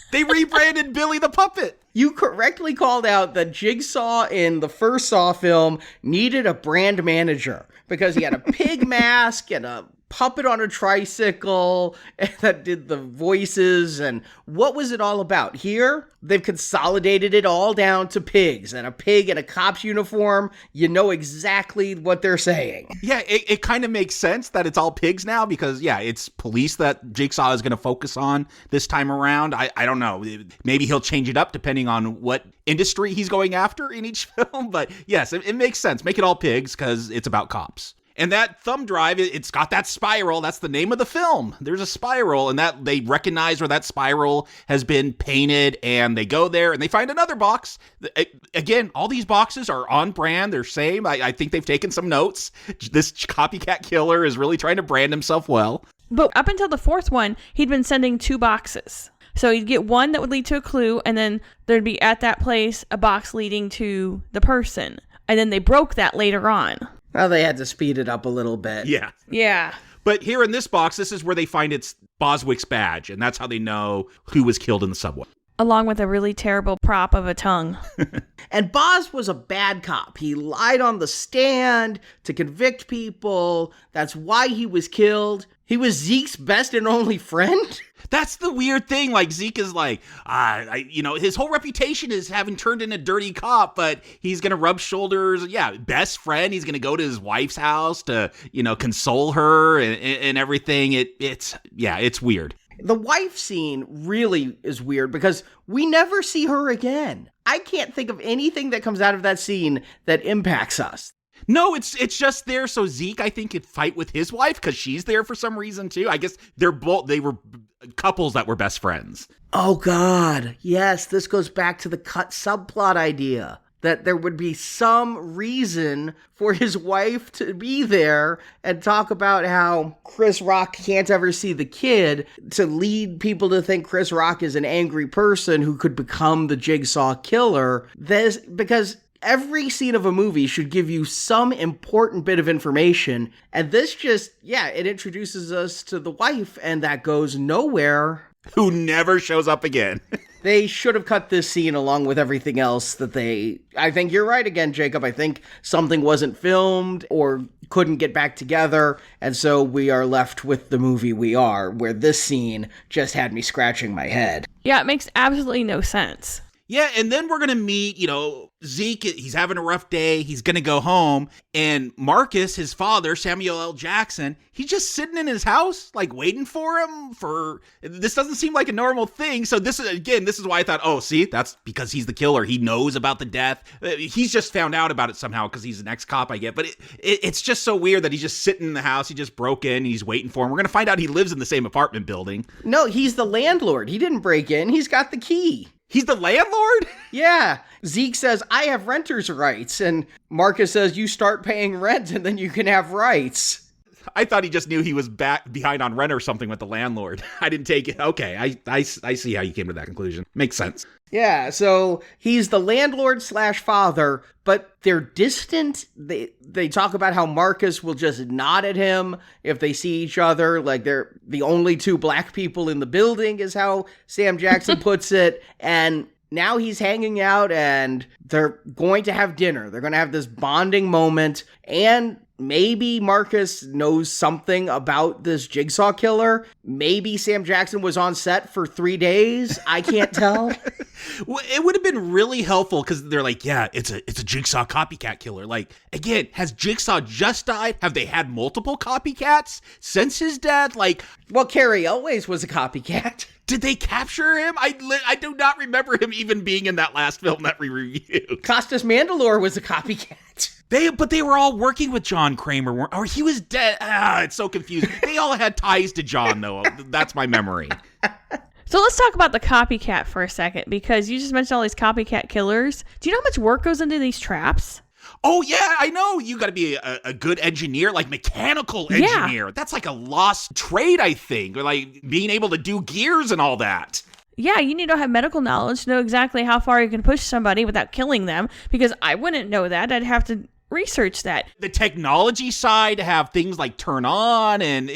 They rebranded Billy the Puppet. You correctly called out that Jigsaw in the first Saw film needed a brand manager because he had a pig mask and a puppet on a tricycle that did the voices, and what was it all about? Here, they've consolidated it all down to pigs, and a pig in a cop's uniform, you know exactly what they're saying. Yeah, it kind of makes sense that it's all pigs now because, yeah, it's police that Jigsaw is going to focus on this time around. I don't know. Maybe he'll change it up depending on what industry he's going after in each film. But yes, it makes sense. Make it all pigs because it's about cops. And that thumb drive, it's got that spiral. That's the name of the film. There's a spiral, and that they recognize where that spiral has been painted, and they go there and they find another box. Again, all these boxes are on brand. They're same. I think they've taken some notes. This copycat killer is really trying to brand himself well. But up until the fourth one, he'd been sending 2 boxes. So you'd get one that would lead to a clue, and then there'd be at that place a box leading to the person. And then they broke that later on. Well, they had to speed it up a little bit. Yeah. Yeah. But here in this box, this is where they find it's Boswick's badge, and that's how they know who was killed in the subway. Along with a really terrible prop of a tongue. And Boz was a bad cop. He lied on the stand to convict people. That's why he was killed. He was Zeke's best and only friend. That's the weird thing. Like, Zeke is like, his whole reputation is having turned in a dirty cop, but he's going to rub shoulders. Yeah, best friend. He's going to go to his wife's house to, console her and everything. It's weird. The wife scene really is weird because we never see her again. I can't think of anything that comes out of that scene that impacts us. No, it's just there so Zeke, I think, could fight with his wife because she's there for some reason too. I guess they were couples that were best friends. Oh God, yes, this goes back to the cut subplot idea. That there would be some reason for his wife to be there and talk about how Chris Rock can't ever see the kid to lead people to think Chris Rock is an angry person who could become the Jigsaw killer. Because every scene of a movie should give you some important bit of information. And this it introduces us to the wife and that goes nowhere. Who never shows up again. They should have cut this scene along with everything else I think you're right again, Jacob. I think something wasn't filmed or couldn't get back together. And so we are left with the movie we are, where this scene just had me scratching my head. Yeah, it makes absolutely no sense. Yeah, and then we're going to meet, Zeke, he's having a rough day. He's going to go home. And Marcus, his father, Samuel L. Jackson, he's just sitting in his house, like waiting for him this doesn't seem like a normal thing. So this is why I thought, oh, see, that's because he's the killer. He knows about the death. He's just found out about it somehow because he's an ex-cop, I get. But it's just so weird that he's just sitting in the house. He just broke in. He's waiting for him. We're going to find out he lives in the same apartment building. No, he's the landlord. He didn't break in. He's got the key. He's the landlord? Yeah. Zeke says, I have renter's rights. And Marcus says, you start paying rent and then you can have rights. I thought he just knew he was back behind on rent or something with the landlord. I didn't take it. Okay, I see how you came to that conclusion. Makes sense. Yeah, so he's the landlord / father, but they're distant. They talk about how Marcus will just nod at him if they see each other, like they're the only 2 black people in the building is how Sam Jackson puts it. And now he's hanging out and they're going to have dinner. They're going to have this bonding moment, and maybe Marcus knows something about this Jigsaw killer. Maybe Sam Jackson was on set for 3 days. I can't tell. Well, it would have been really helpful because they're like, yeah, it's a Jigsaw copycat killer. Like, again, has Jigsaw just died? Have they had multiple copycats since his death? Like, well, Carrie Elways was a copycat. Did they capture him? I do not remember him even being in that last film that we reviewed. Costas Mandylor was a copycat. But they were all working with John Kramer, or he was dead. It's so confusing. They all had ties to John, though. That's my memory. So let's talk about the copycat for a second, because you just mentioned all these copycat killers. Do you know how much work goes into these traps? Oh, yeah, I know. You got to be a good engineer, like mechanical engineer. Yeah. That's like a lost trade, I think. Or like being able to do gears and all that. Yeah, you need to have medical knowledge to know exactly how far you can push somebody without killing them, because I wouldn't know that. I'd have to research that. The technology side to have things like turn on, and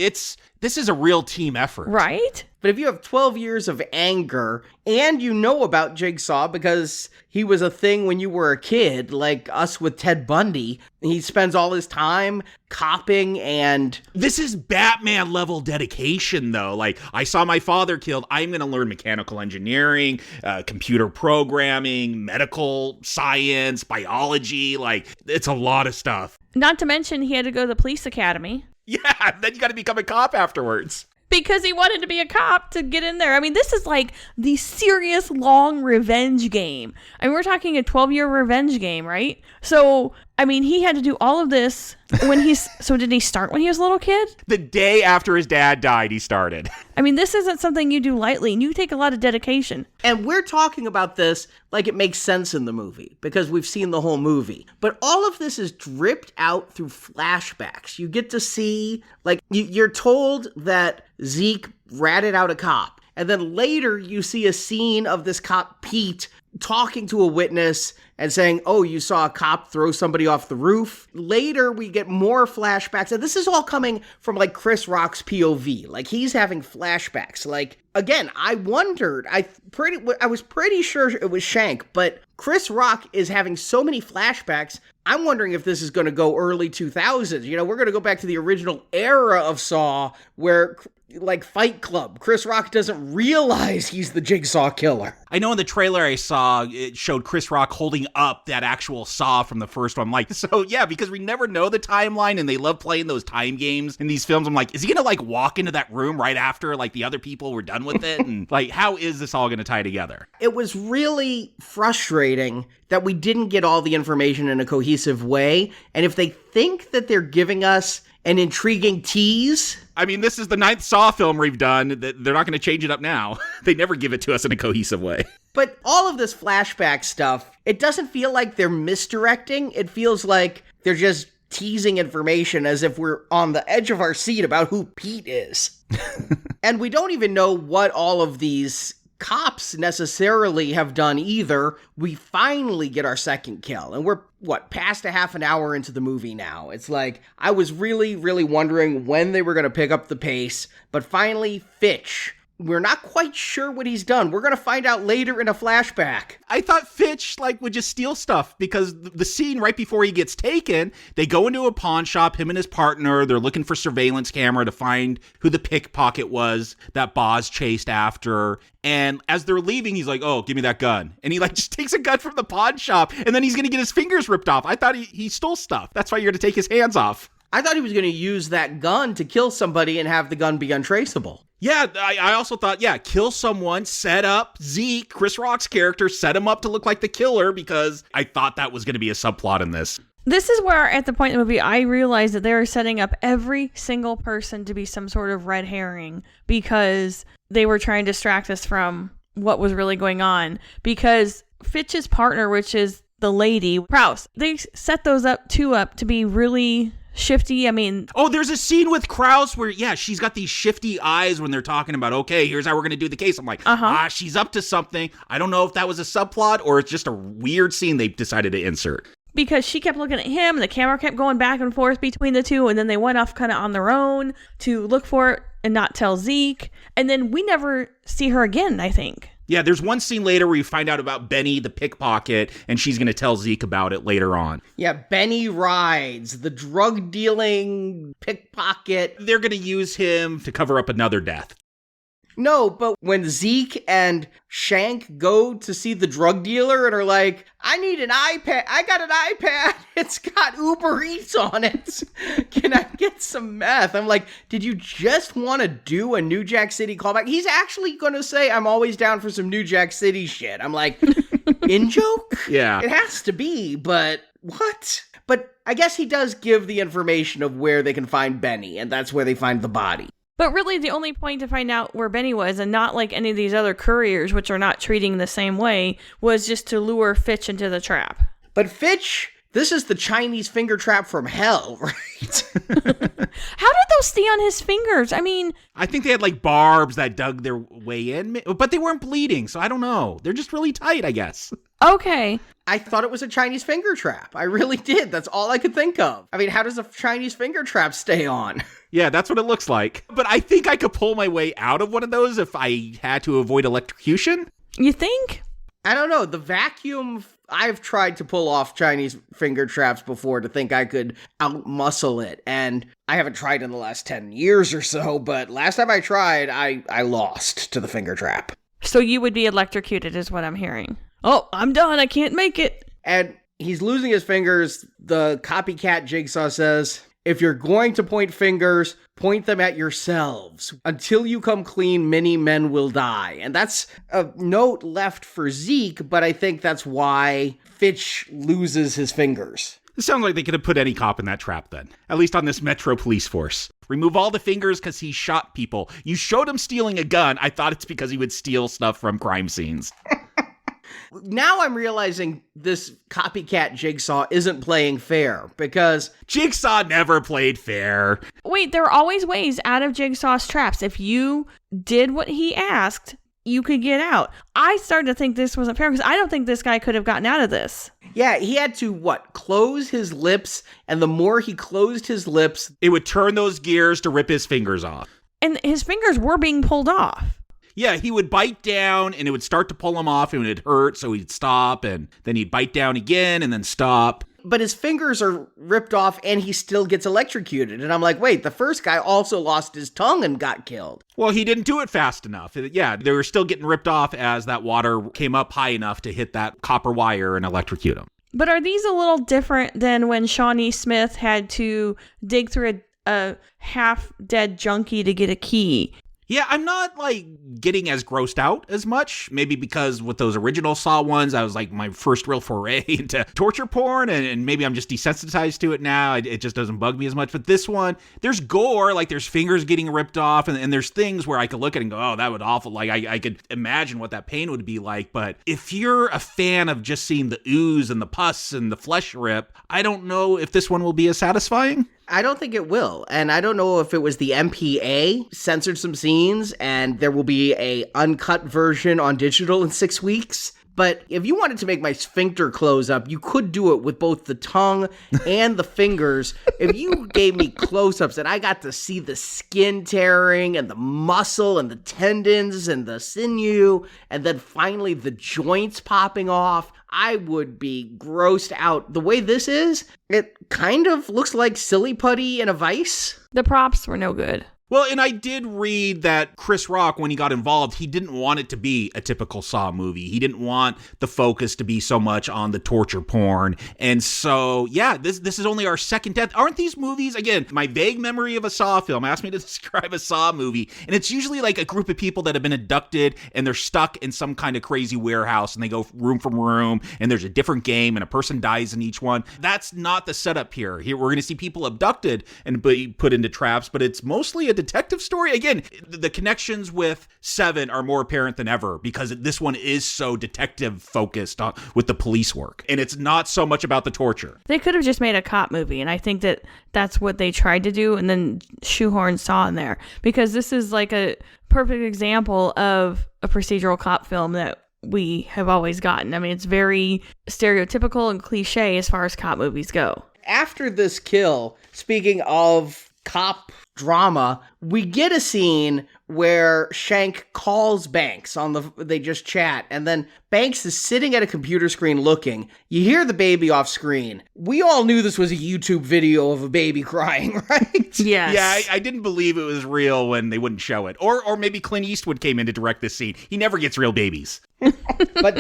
This is a real team effort. Right? But if you have 12 years of anger and you know about Jigsaw because he was a thing when you were a kid, like us with Ted Bundy, he spends all his time copping and... This is Batman level dedication, though. Like, I saw my father killed. I'm going to learn mechanical engineering, computer programming, medical science, biology. Like, it's a lot of stuff. Not to mention he had to go to the police academy. Yeah, then you got to become a cop afterwards. Because he wanted to be a cop to get in there. I mean, this is like the serious long revenge game. I mean, we're talking a 12-year revenge game, right? So, I mean, he had to do all of this when he's... So did he start when he was a little kid? The day after his dad died, he started. I mean, this isn't something you do lightly, and you take a lot of dedication. And we're talking about this like it makes sense in the movie, because we've seen the whole movie. But all of this is dripped out through flashbacks. You get to see, like, you're told that Zeke ratted out a cop. And then later you see a scene of this cop, Pete, talking to a witness and saying, oh, you saw a cop throw somebody off the roof. Later, we get more flashbacks. And this is all coming from, like, Chris Rock's POV. Like, he's having flashbacks. Like, again, I wondered, I was pretty sure it was Shank, but Chris Rock is having so many flashbacks, I'm wondering if this is going to go early 2000s. You know, we're going to go back to the original era of Saw where, like Fight Club, Chris Rock doesn't realize he's the Jigsaw killer. I know in the trailer I saw, it showed Chris Rock holding up that actual saw from the first one. I'm like, so yeah, because we never know the timeline and they love playing those time games in these films. I'm like, is he gonna like walk into that room right after like the other people were done with it? And like, how is this all gonna tie together? It was really frustrating that we didn't get all the information in a cohesive way. And if they think that they're giving us an intriguing tease... I mean, this is the 9th Saw film we've done. They're not going to change it up now. They never give it to us in a cohesive way. But all of this flashback stuff, it doesn't feel like they're misdirecting. It feels like they're just teasing information as if we're on the edge of our seat about who Pete is. And we don't even know what all of these cops necessarily have done either. We finally get our second kill, and we're, past a half an hour into the movie now. It's like, I was really, really wondering when they were going to pick up the pace, but finally, Fitch. We're not quite sure what he's done. We're going to find out later in a flashback. I thought Fitch, would just steal stuff because the scene right before he gets taken, they go into a pawn shop, him and his partner, they're looking for surveillance camera to find who the pickpocket was that Boz chased after. And as they're leaving, he's like, oh, give me that gun. And he just takes a gun from the pawn shop and then he's going to get his fingers ripped off. I thought he stole stuff. That's why you're going to take his hands off. I thought he was going to use that gun to kill somebody and have the gun be untraceable. Yeah, I also thought, kill someone, set up Zeke, Chris Rock's character, set him up to look like the killer because I thought that was going to be a subplot in this. This is where, at the point in the movie, I realized that they were setting up every single person to be some sort of red herring because they were trying to distract us from what was really going on. Because Fitch's partner, which is the lady, Prowse, they set those up to be really... shifty. I mean, there's a scene with Krause where she's got these shifty eyes when they're talking about, okay, here's how we're gonna do the case. I'm like, she's up to something. I don't know if that was a subplot or it's just a weird scene they decided to insert. Because she kept looking at him and the camera kept going back and forth between the two, and then they went off kind of on their own to look for it and not tell Zeke, and then we never see her again, I think. Yeah, there's one scene later where you find out about Benny, the pickpocket, and she's going to tell Zeke about it later on. Yeah, Benny Rides, the drug-dealing pickpocket. They're going to use him to cover up another death. No, but when Zeke and Shank go to see the drug dealer and are like, I need an iPad. I got an iPad. It's got Uber Eats on it. Can I get some meth? I'm like, did you just want to do a New Jack City callback? He's actually going to say, I'm always down for some New Jack City shit. I'm like, in joke? Yeah. It has to be, but what? But I guess he does give the information of where they can find Benny, and that's where they find the body. But really, the only point to find out where Benny was, and not like any of these other couriers, which are not treating the same way, was just to lure Fitch into the trap. But Fitch, this is the Chinese finger trap from hell, right? How did those stay on his fingers? I mean... I think they had barbs that dug their way in, but they weren't bleeding, so I don't know. They're just really tight, I guess. Okay. I thought it was a Chinese finger trap. I really did. That's all I could think of. I mean, how does a Chinese finger trap stay on? Yeah, that's what it looks like. But I think I could pull my way out of one of those if I had to avoid electrocution. You think? I don't know. The vacuum, I've tried to pull off Chinese finger traps before to think I could outmuscle it. And I haven't tried in the last 10 years or so, but last time I tried, I lost to the finger trap. So you would be electrocuted is what I'm hearing. Oh, I'm done. I can't make it. And he's losing his fingers. The copycat Jigsaw says, if you're going to point fingers, point them at yourselves. Until you come clean, many men will die. And that's a note left for Zeke, but I think that's why Fitch loses his fingers. It sounds like they could have put any cop in that trap then. At least on this Metro police force. Remove all the fingers because he shot people. You showed him stealing a gun. I thought it's because he would steal stuff from crime scenes. Now I'm realizing this copycat Jigsaw isn't playing fair because Jigsaw never played fair. Wait, there are always ways out of Jigsaw's traps. If you did what he asked, you could get out. I started to think this wasn't fair because I don't think this guy could have gotten out of this. yeah, he had to, close his lips, and the more he closed his lips, It would turn those gears to rip his fingers off. And his fingers were being pulled off. Yeah, he would bite down and it would start to pull him off and it would hurt, so he'd stop and then he'd bite down again and then stop. but his fingers are ripped off and he still gets electrocuted. And I'm like, wait, the first guy also lost his tongue and got killed. Well, he didn't do it fast enough. Yeah, they were still getting ripped off as that water came up high enough to hit that copper wire and electrocute him. But are these a little different than when Shawnee Smith had to dig through a half-dead junkie to get a key? Yeah, I'm not getting as grossed out as much. Maybe because with those original Saw ones, I was my first real foray into torture porn, and maybe I'm just desensitized to it now. It just doesn't bug me as much. But this one, there's gore, there's fingers getting ripped off, and there's things where I could look at it and go, oh, that would awful. I could imagine what that pain would be like. But if you're a fan of just seeing the ooze and the pus and the flesh rip, I don't know if this one will be as satisfying. I don't think it will. And I don't know if it was the MPA censored some scenes and there will be a uncut version on digital in 6 weeks. But if you wanted to make my sphincter close up, you could do it with both the tongue and the fingers. If you gave me close-ups and I got to see the skin tearing and the muscle and the tendons and the sinew and then finally the joints popping off, I would be grossed out. The way this is, it kind of looks like silly putty in a vice. The props were no good. Well, and I did read that Chris Rock, when he got involved, he didn't want it to be a typical Saw movie. He didn't want the focus to be so much on the torture porn. And so, yeah, this is only our second death. Aren't these movies, again, my vague memory of a Saw film asked me to describe a Saw movie, and it's usually a group of people that have been abducted and they're stuck in some kind of crazy warehouse and they go room from room and there's a different game and a person dies in each one. That's not the setup here. Here we're going to see people abducted and be put into traps, but it's mostly a detective story. Again, the connections with Seven are more apparent than ever because this one is so detective focused on with the police work, and it's not so much about the torture. They could have just made a cop movie, and I think that that's what they tried to do, and then shoehorn Saw in there, because this is a perfect example of a procedural cop film that we have always gotten. I mean, it's very stereotypical and cliche as far as cop movies go. After this kill, speaking of cop drama, we get a scene where Shank calls Banks they just chat, and then Banks is sitting at a computer screen looking. You hear the baby off screen. We all knew this was a YouTube video of a baby crying, right? Yes. Yeah, I didn't believe it was real when they wouldn't show it. Or maybe Clint Eastwood came in to direct this scene. He never gets real babies. But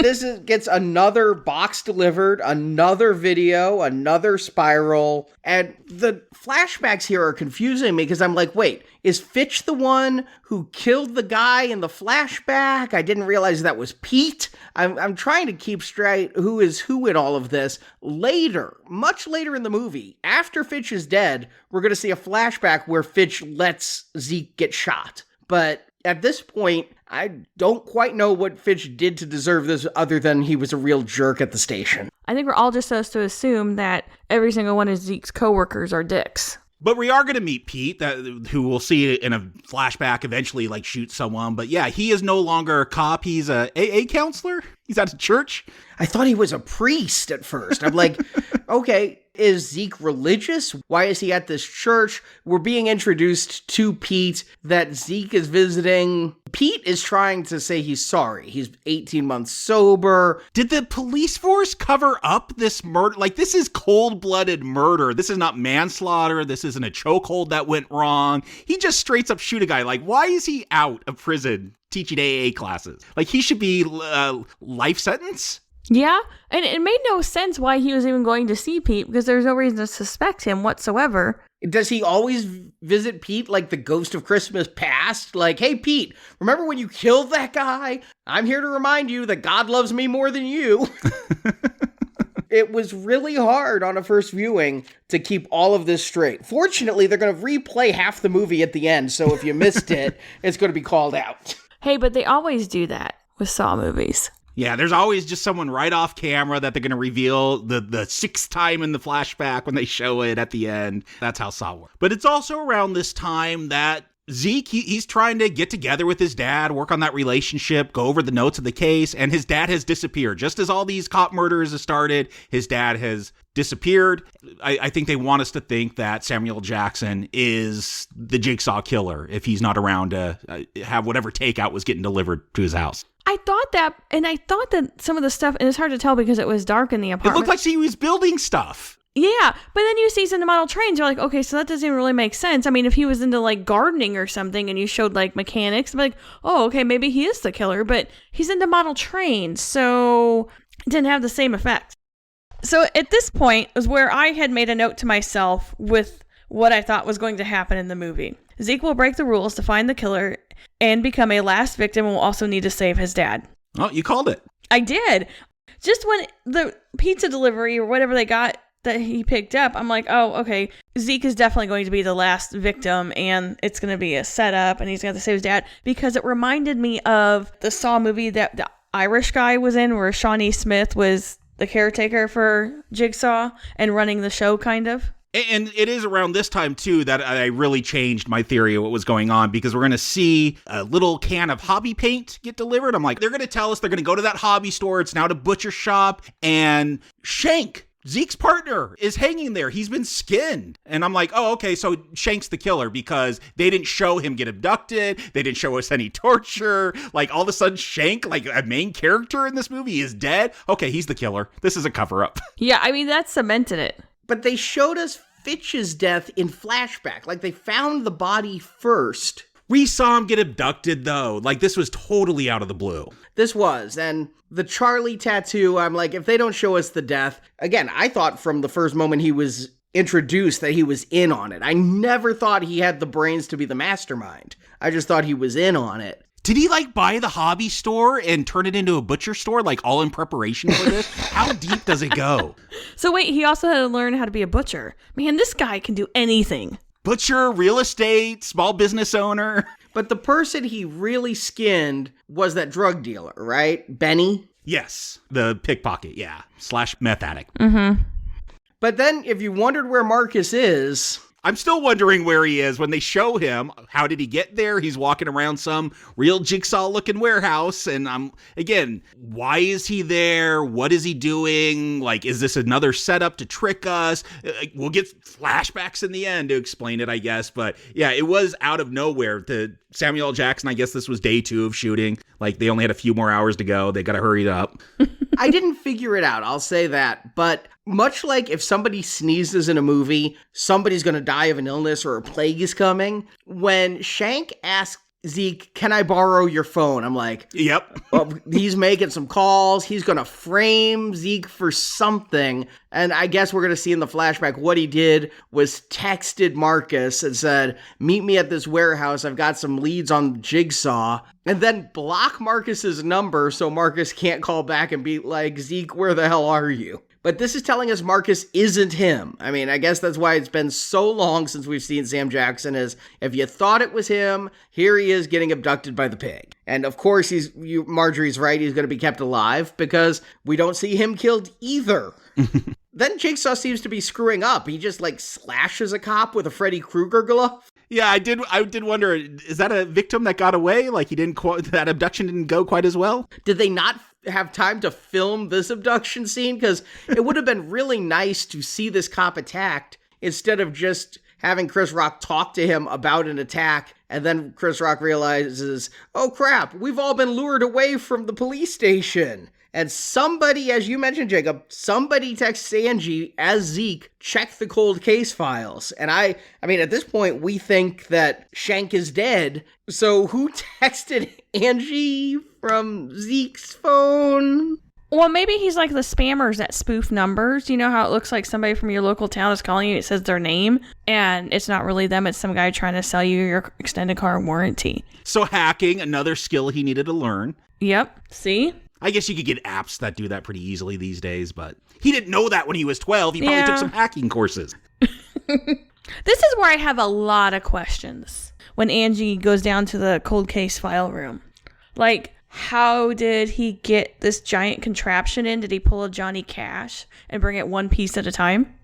gets another box delivered, another video, another spiral, and the flashbacks here are confusing me because I'm like, wait, is Fitch the one who killed the guy in the flashback? I didn't realize that was Pete. I'm trying to keep straight who is who in all of this. Later, much later in the movie, after Fitch is dead, we're going to see a flashback where Fitch lets Zeke get shot. But at this point, I don't quite know what Fitch did to deserve this other than he was a real jerk at the station. I think we're all just supposed to assume that every single one of Zeke's coworkers are dicks. But we are going to meet Pete, who we'll see in a flashback eventually, like, shoot someone. But yeah, he is no longer a cop. He's a AA counselor. He's at a church. I thought he was a priest at first. I'm like, okay, is Zeke religious? Why is he at this church? We're being introduced to Pete that Zeke is visiting. Pete is trying to say he's sorry. He's 18 months sober. Did the police force cover up this murder? Like, this is cold-blooded murder. This is not manslaughter. This isn't a chokehold that went wrong. He just straight up shoot a guy. Like, why is he out of prison teaching AA classes? Like, he should be life sentence? Yeah, and it made no sense why he was even going to see Pete because there's no reason to suspect him whatsoever. Does he always visit Pete like the ghost of Christmas past? Like, hey, Pete, remember when you killed that guy? I'm here to remind you that God loves me more than you. It was really hard on a first viewing to keep all of this straight. Fortunately, they're going to replay half the movie at the end, so if you missed it, it's going to be called out. Hey, but they always do that with Saw movies. Yeah, there's always just someone right off camera that they're going to reveal the sixth time in the flashback when they show it at the end. That's how Saw works. But it's also around this time that Zeke, he's trying to get together with his dad, work on that relationship, go over the notes of the case, and his dad has disappeared. Just as all these cop murders have started, his dad has disappeared. I think they want us to think that Samuel Jackson is the Jigsaw killer if he's not around to have whatever takeout was getting delivered to his house. I thought that some of the stuff, and it's hard to tell because it was dark in the It apartment. looked like he was building stuff. Yeah, but then you see some of the model trains, you're like, okay, so that doesn't even really make sense. I mean, if he was into like gardening or something and you showed like mechanics, I'm like, oh, okay, maybe he is the killer, but he's into model trains, so it didn't have the same effect. So at this point was where I had made a note to myself with what I thought was going to happen in the movie. Zeke will break the rules to find the killer and become a last victim and will also need to save his dad. Oh, you called it. I did. Just when the pizza delivery or whatever they got that he picked up, I'm like, oh, okay, Zeke is definitely going to be the last victim and it's going to be a setup and he's going to save his dad, because it reminded me of the Saw movie that the Irish guy was in where Shawnee Smith was the caretaker for Jigsaw and running the show, kind of. And it is around this time, too, that I really changed my theory of what was going on, because we're going to see a little can of hobby paint get delivered. I'm like, they're going to tell us they're going to go to that hobby store. It's now a butcher shop. And Shank, Zeke's partner, is hanging there. He's been skinned. And I'm like, oh, okay, so Shank's the killer because they didn't show him get abducted. They didn't show us any torture. Like, all of a sudden, Shank, like a main character in this movie, is dead. Okay, he's the killer. This is a cover-up. Yeah, I mean, that cemented it. But they showed us Fitch's death in flashback. Like, they found the body first. We saw him get abducted, though. Like, this was totally out of the blue. This was. And the Charlie tattoo, I'm like, if they don't show us the death... Again, I thought from the first moment he was introduced that he was in on it. I never thought he had the brains to be the mastermind. I just thought he was in on it. Did he, like, buy the hobby store and turn it into a butcher store, like, all in preparation for this? How deep does it go? So wait, he also had to learn how to be a butcher. Man, this guy can do anything. Butcher, real estate, small business owner. But the person he really skinned was that drug dealer, right? Benny? Yes, the pickpocket, yeah. / meth addict. Mm-hmm. But then, if you wondered where Marcus is... I'm still wondering where he is when they show him. How did he get there? He's walking around some real Jigsaw-looking warehouse. And again, why is he there? What is he doing? Like, is this another setup to trick us? We'll get flashbacks in the end to explain it, I guess. But yeah, it was out of nowhere. Samuel L. Jackson, I guess this was day 2 of shooting. Like, they only had a few more hours to go. They got to hurry it up. I didn't figure it out, I'll say that. But much like if somebody sneezes in a movie, somebody's going to die of an illness or a plague is coming. When Shank asked Zeke, can I borrow your phone? I'm like, yep. Well, he's making some calls. He's going to frame Zeke for something. And I guess we're going to see in the flashback what he did was texted Marcus and said, meet me at this warehouse. I've got some leads on Jigsaw. And then block Marcus's number so Marcus can't call back and be like, Zeke, where the hell are you? But this is telling us Marcus isn't him. I mean, I guess that's why it's been so long since we've seen Sam Jackson, is if you thought it was him, here he is getting abducted by the pig. And of course, Marjorie's right, he's going to be kept alive because we don't see him killed either. Then Jigsaw seems to be screwing up. He just like slashes a cop with a Freddy Krueger glove. Yeah, I did wonder, is that a victim that got away? Like that abduction didn't go quite as well? Did they not have time to film this abduction scene? Because it would have been really nice to see this cop attacked instead of just having Chris Rock talk to him about an attack, and then Chris Rock realizes, oh crap, we've all been lured away from the police station. And somebody, as you mentioned, Jacob, somebody texts Angie as Zeke, check the cold case files. And I mean, at this point, we think that Shank is dead. So who texted Angie from Zeke's phone? Well, maybe he's like the spammers that spoof numbers. You know how it looks like somebody from your local town is calling you, it says their name, and it's not really them, it's some guy trying to sell you your extended car warranty. So hacking, another skill he needed to learn. Yep, see? I guess you could get apps that do that pretty easily these days, but he didn't know that when he was 12. He probably took some hacking courses. This is where I have a lot of questions when Angie goes down to the cold case file room. Like, how did he get this giant contraption in? Did he pull a Johnny Cash and bring it one piece at a time?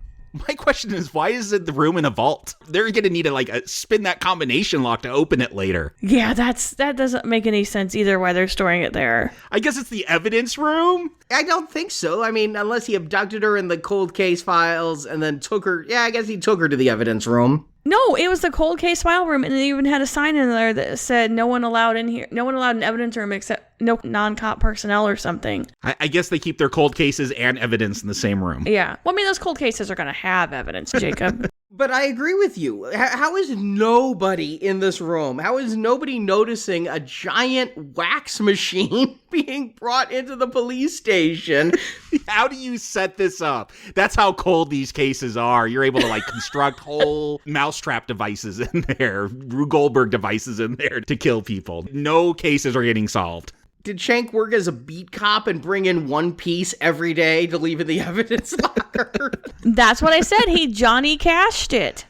My question is, why is the room in a vault? They're going to need to spin that combination lock to open it later. Yeah, that doesn't make any sense either why they're storing it there. I guess it's the evidence room? I don't think so. I mean, unless he abducted her in the cold case files and then took her. Yeah, I guess he took her to the evidence room. No, it was the cold case file room, and they even had a sign in there that said no one allowed in here, no one allowed in evidence room except no non-cop personnel or something. I guess they keep their cold cases and evidence in the same room. Yeah. Well, I mean, those cold cases are going to have evidence, Jacob. But I agree with you. How is nobody in this room? How is nobody noticing a giant wax machine being brought into the police station? How do you set this up? That's how cold these cases are. You're able to construct whole mousetrap devices in there, Rube Goldberg devices in there to kill people. No cases are getting solved. Did Shank work as a beat cop and bring in one piece every day to leave in the evidence locker? That's what I said. He Johnny Cashed it.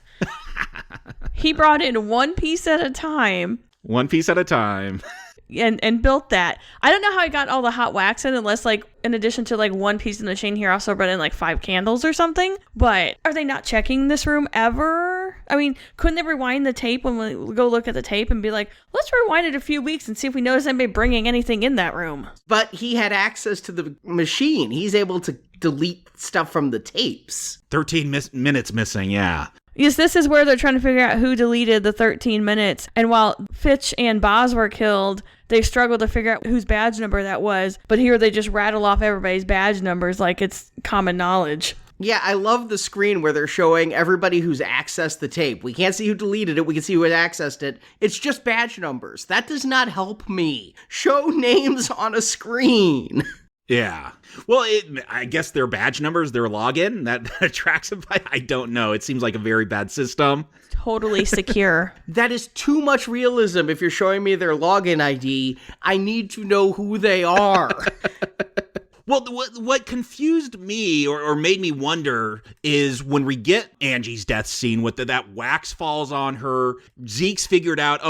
He brought in one piece at a time. One piece at a time. And built that. I don't know how he got all the hot wax in unless, in addition to, one piece in the chain here, also brought in, 5 candles or something. But are they not checking this room ever? I mean, couldn't they rewind the tape when we go look at the tape and be like, let's rewind it a few weeks and see if we notice anybody bringing anything in that room? But he had access to the machine. He's able to delete stuff from the tapes. 13 minutes missing, yeah. Yes, this is where they're trying to figure out who deleted the 13 minutes. And while Fitch and Boz were killed, they struggled to figure out whose badge number that was. But here they just rattle off everybody's badge numbers like it's common knowledge. Yeah, I love the screen where they're showing everybody who's accessed the tape. We can't see who deleted it. We can see who had accessed it. It's just badge numbers. That does not help me. Show names on a screen. Yeah. Well, I guess their badge numbers, their login, that tracks them. I don't know. It seems like a very bad system. Totally secure. That is too much realism. If you're showing me their login ID, I need to know who they are. Well, what confused me or made me wonder is when we get Angie's death scene with that wax falls on her, Zeke's figured out,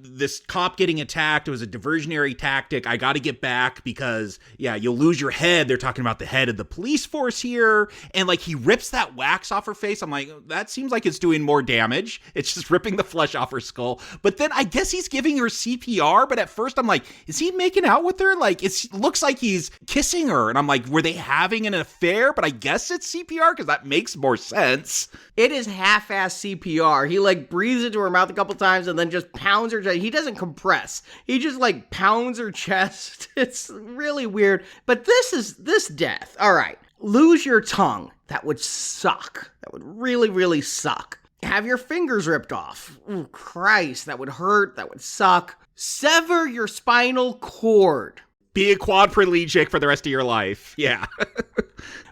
this cop getting attacked, it was a diversionary tactic. I got to get back because, you'll lose your head. They're talking about the head of the police force here. And he rips that wax off her face. I'm like, that seems like it's doing more damage. It's just ripping the flesh off her skull. But then I guess he's giving her CPR. But at first I'm like, is he making out with her? It looks like he's kissing her. And I'm like, were they having an affair? But I guess it's CPR because that makes more sense. It is half-ass CPR. He breathes into her mouth a couple times and then just pounds her chest. He doesn't compress. He just pounds her chest. It's really weird. But this death. All right. Lose your tongue. That would suck. That would really, really suck. Have your fingers ripped off. Ooh, Christ. That would hurt. That would suck. Sever your spinal cord. Be a quadriplegic for the rest of your life. Yeah.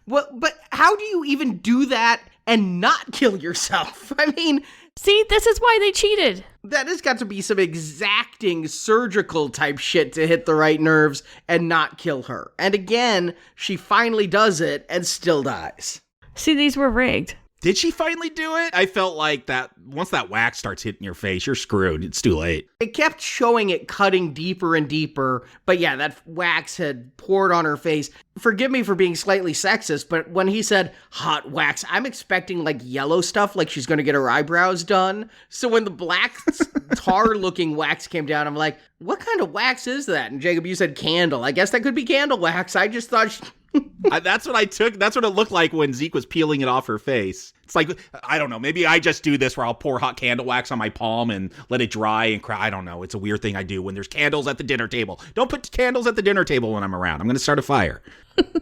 Well, but how do you even do that and not kill yourself? I mean... See, this is why they cheated. That has got to be some exacting surgical type shit to hit the right nerves and not kill her. And again, she finally does it and still dies. See, these were rigged. Did she finally do it? I felt like that once that wax starts hitting your face, you're screwed. It's too late. It kept showing it cutting deeper and deeper, but yeah, that wax had poured on her face. Forgive me for being slightly sexist, but when he said hot wax, I'm expecting like yellow stuff, like she's gonna get her eyebrows done. So when the black tar-looking wax came down, I'm like, what kind of wax is that? And Jacob, you said candle. I guess that could be candle wax. I just thought... That's what I took. That's what it looked like when Zeke was peeling it off her face. It's like, I don't know. Maybe I just do this where I'll pour hot candle wax on my palm and let it dry and cry. I don't know. It's a weird thing I do when there's candles at the dinner table. Don't put candles at the dinner table when I'm around. I'm going to start a fire.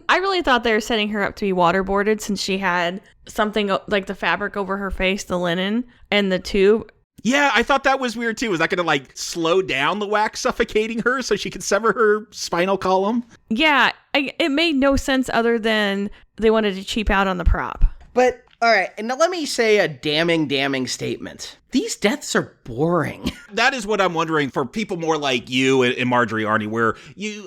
I really thought they were setting her up to be waterboarded since she had something like the fabric over her face, the linen, and the tube. Yeah, I thought that was weird too. Is that going to like slow down the wax suffocating her so she could sever her spinal column? Yeah, it made no sense other than they wanted to cheap out on the prop. But, all right, and now let me say a damning statement. These deaths are boring. That is what I'm wondering for people more like you and Marjorie Arnie, where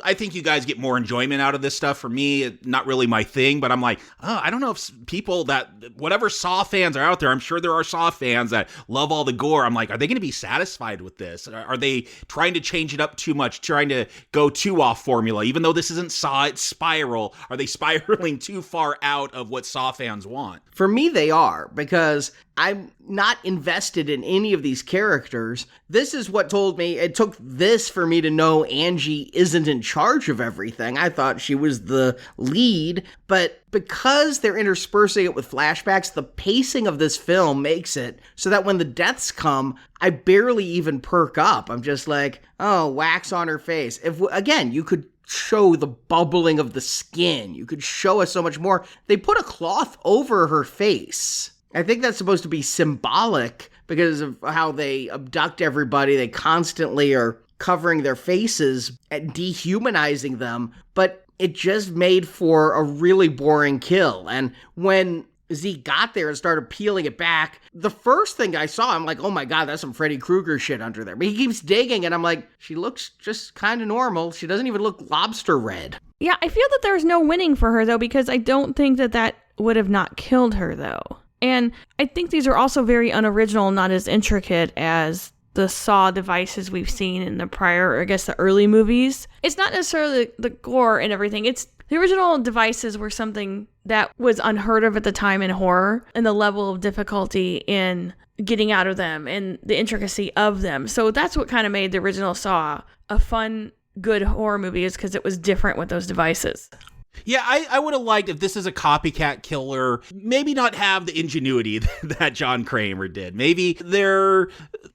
I think you guys get more enjoyment out of this stuff. For me, not really my thing, but I'm like, oh, I don't know if people that, whatever Saw fans are out there, I'm sure there are Saw fans that love all the gore. I'm like, are they going to be satisfied with this? Are they trying to change it up too much, trying to go too off formula? Even though this isn't Saw, it's Spiral. Are they spiraling too far out of what Saw fans want? For me, they are, because I'm not invested in any of these characters. This is what told me, it took this for me to know Angie isn't in charge of everything. I thought she was the lead, but because they're interspersing it with flashbacks, the pacing of this film makes it so that when the deaths come, I barely even perk up. I'm just like, oh, wax on her face. If, again, you could show the bubbling of the skin. You could show us so much more. They put a cloth over her face. I think that's supposed to be symbolic because of how they abduct everybody. They constantly are covering their faces and dehumanizing them, but it just made for a really boring kill. And when Zeke got there and started peeling it back, the first thing I saw, I'm like, oh my God, that's some Freddy Krueger shit under there. But he keeps digging, and I'm like, she looks just kind of normal. She doesn't even look lobster red. Yeah, I feel that there's no winning for her, though, because I don't think that would have not killed her, though. And I think these are also very unoriginal, not as intricate as the Saw devices we've seen in the prior, or I guess the early movies. It's not necessarily the gore and everything. It's the original devices were something that was unheard of at the time in horror, and the level of difficulty in getting out of them and the intricacy of them. So that's what kind of made the original Saw a fun, good horror movie, is because it was different with those devices. Yeah, I would have liked if this is a copycat killer, maybe not have the ingenuity that John Kramer did. Maybe they're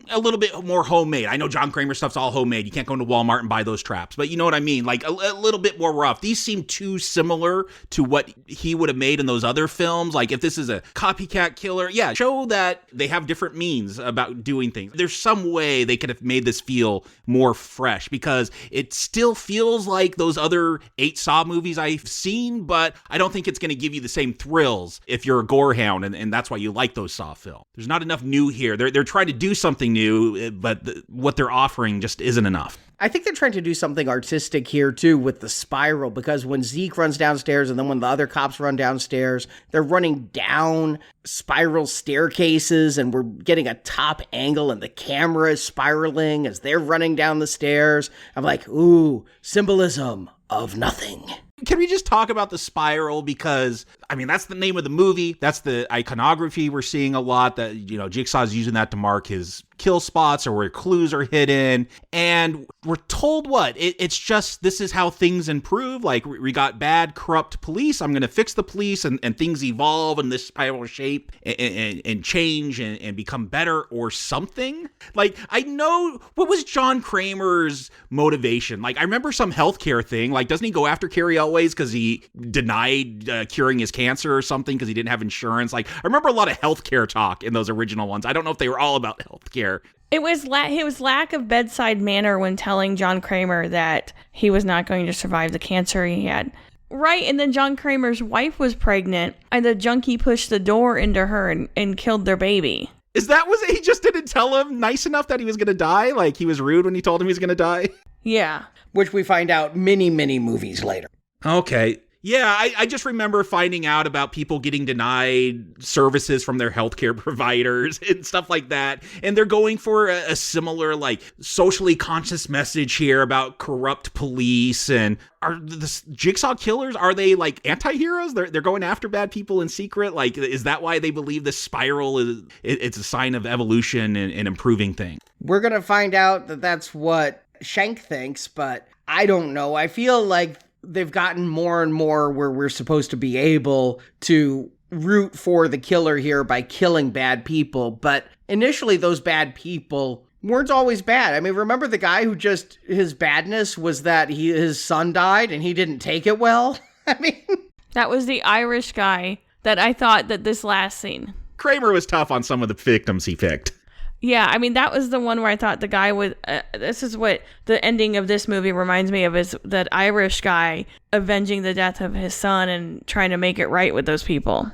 a little bit more homemade. I know John Kramer stuff's all homemade. You can't go into Walmart and buy those traps, but you know what I mean? Like a little bit more rough. These seem too similar to what he would have made in those other films. Like if this is a copycat killer, yeah, show that they have different means about doing things. There's some way they could have made this feel more fresh, because it still feels like those other 8 Saw movies I've seen, but I don't think it's going to give you the same thrills if you're a gore hound, and that's why you like those Saw films. There's not enough new here. They're trying to do something new, but what they're offering just isn't enough. I think they're trying to do something artistic here, too, with the spiral, because when Zeke runs downstairs and then when the other cops run downstairs, they're running down spiral staircases, and we're getting a top angle, and the camera is spiraling as they're running down the stairs. I'm like, ooh, symbolism of nothing. Can we just talk about the spiral? Because, I mean, that's the name of the movie. That's the iconography we're seeing a lot, that, you know, Jigsaw's using that to mark his kill spots or where clues are hidden. And we're told what? It's just, this is how things improve. Like, we got bad, corrupt police. I'm going to fix the police, and things evolve in this spiral shape and change and become better or something. Like, I know, what was John Kramer's motivation? Like, I remember some healthcare thing. Like, doesn't he go after Carrie Elways because he denied curing his cancer or something because he didn't have insurance? Like, I remember a lot of healthcare talk in those original ones. I don't know if they were all about healthcare. It was lack of bedside manner when telling John Kramer that he was not going to survive the cancer he had. Right, and then John Kramer's wife was pregnant, and the junkie pushed the door into her and killed their baby. Is that was it? He just didn't tell him nice enough that he was going to die? Like, he was rude when he told him he was going to die? Yeah. Which we find out many, many movies later. Okay. Yeah, I just remember finding out about people getting denied services from their healthcare providers and stuff like that. And they're going for a similar, like, socially conscious message here about corrupt police. And are the Jigsaw killers, are they, like, anti-heroes? They're going after bad people in secret? Like, is that why they believe this spiral it's a sign of evolution and improving things? We're going to find out that that's what Shank thinks, but I don't know. I feel like they've gotten more and more where we're supposed to be able to root for the killer here by killing bad people. But initially, those bad people weren't always bad. I mean, remember the guy who just, his badness was that his son died and he didn't take it well? I mean, That was the Irish guy that I thought that this last scene. Kramer was tough on some of the victims he picked. Yeah, I mean, that was the one where I thought the guy would... this is what the ending of this movie reminds me of, is that Irish guy avenging the death of his son and trying to make it right with those people.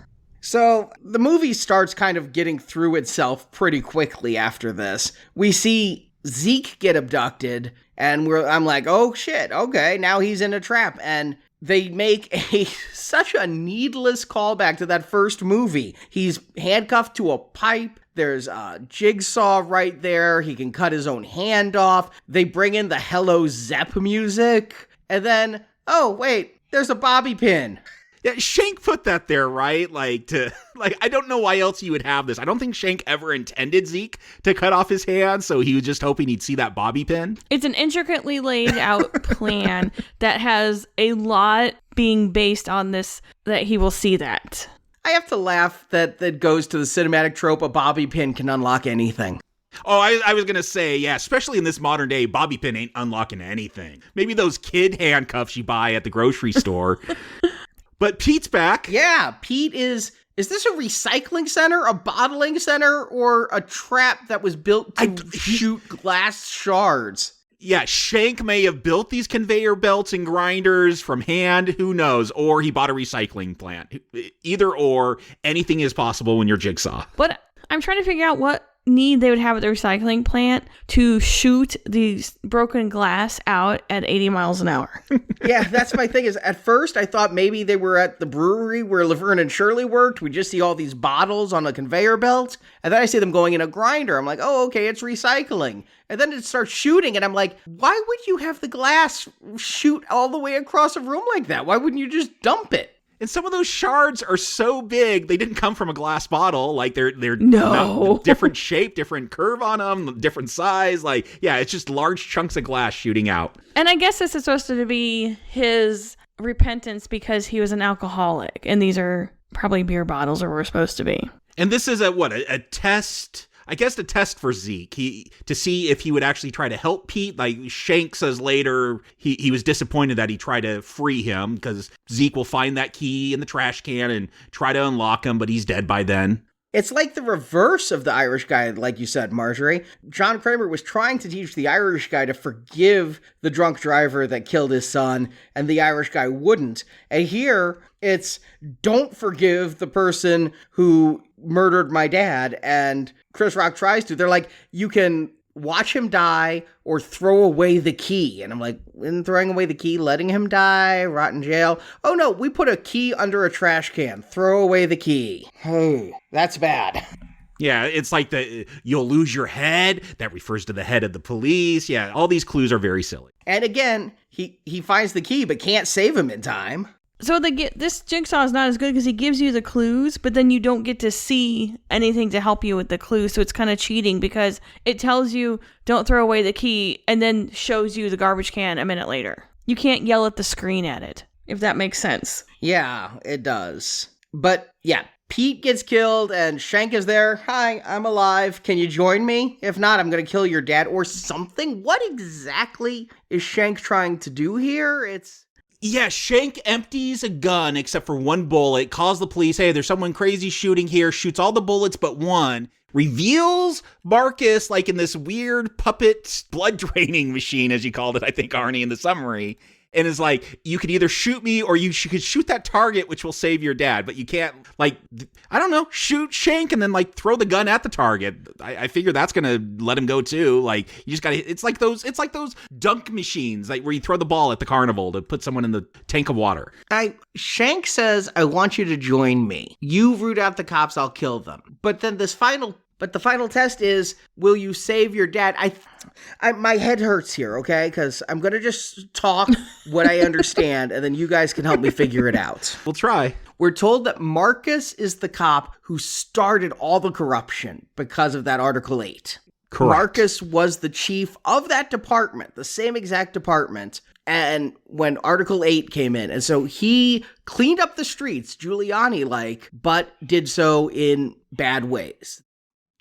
so the movie starts kind of getting through itself pretty quickly after this. We see Zeke get abducted, and I'm like, oh shit, okay, now he's in a trap. And they make such a needless callback to that first movie. He's handcuffed to a pipe. There's a Jigsaw right there. He can cut his own hand off. They bring in the Hello Zepp music. And then, oh, wait, there's a bobby pin. Yeah, Shank put that there, right? I don't know why else you would have this. I don't think Shank ever intended Zeke to cut off his hand, so he was just hoping he'd see that bobby pin. It's an intricately laid out plan that has a lot being based on this, that he will see that. I have to laugh that goes to the cinematic trope a bobby pin can unlock anything. Oh, I was going to say, yeah, especially in this modern day, bobby pin ain't unlocking anything. Maybe those kid handcuffs you buy at the grocery store. But Pete's back. Yeah, Pete is this a recycling center, a bottling center, or a trap that was built to shoot glass shards? Yeah, Shank may have built these conveyor belts and grinders from hand, who knows, or he bought a recycling plant. Either or, anything is possible when you're Jigsaw. But I'm trying to figure out what need they would have at the recycling plant to shoot these broken glass out at 80 miles an hour. Yeah, that's my thing is, at first I thought maybe they were at the brewery where Laverne and Shirley worked. We just see all these bottles on a conveyor belt. And then I see them going in a grinder. I'm like, oh, okay, it's recycling. And then it starts shooting, and I'm like, why would you have the glass shoot all the way across a room like that? Why wouldn't you just dump it? And some of those shards are so big, they didn't come from a glass bottle. Like, they're No. different shape, different curve on them, different size. Like, yeah, it's just large chunks of glass shooting out. And I guess this is supposed to be his repentance because he was an alcoholic. And these are probably beer bottles, or were supposed to be. And this is a test... I guess the test for Zeke, to see if he would actually try to help Pete. Like Shank says later, he was disappointed that he tried to free him, because Zeke will find that key in the trash can and try to unlock him, but he's dead by then. It's like the reverse of the Irish guy, like you said, Marjorie. John Kramer was trying to teach the Irish guy to forgive the drunk driver that killed his son, and the Irish guy wouldn't. And here, it's don't forgive the person who murdered my dad, and Chris Rock tries to. They're like, you can watch him die or throw away the key. And I'm like, in throwing away the key, letting him die, rot in jail? Oh no, we put a key under a trash can. Throw away the key. Oh, that's bad. Yeah, it's like you'll lose your head. That refers to the head of the police. Yeah, all these clues are very silly. And again, he finds the key but can't save him in time. So this Jigsaw is not as good because he gives you the clues, but then you don't get to see anything to help you with the clues. So it's kind of cheating because it tells you don't throw away the key and then shows you the garbage can a minute later. You can't yell at the screen at it, if that makes sense. Yeah, it does. But yeah, Pete gets killed and Shank is there. Hi, I'm alive. Can you join me? If not, I'm going to kill your dad or something. What exactly is Shank trying to do here? Yeah, Shank empties a gun except for one bullet, calls the police, hey, there's someone crazy shooting here, shoots all the bullets but one, reveals Marcus like in this weird puppet blood draining machine, as you called it, I think, Arnie, in the summary. and is like, you could either shoot me or you could shoot that target, which will save your dad, but you can't, like, I don't know, shoot Shank and then like throw the gun at the target. I figure that's gonna let him go too. Like, you just gotta, it's like those dunk machines, like where you throw the ball at the carnival to put someone in the tank of water. Shank says, I want you to join me. You root out the cops, I'll kill them. But then the final test is, will you save your dad? My head hurts here, okay? Because I'm going to just talk what I understand, and then you guys can help me figure it out. We'll try. We're told that Marcus is the cop who started all the corruption because of that Article 8. Correct. Marcus was the chief of that department, the same exact department, and when Article 8 came in. And so he cleaned up the streets, Giuliani-like, but did so in bad ways.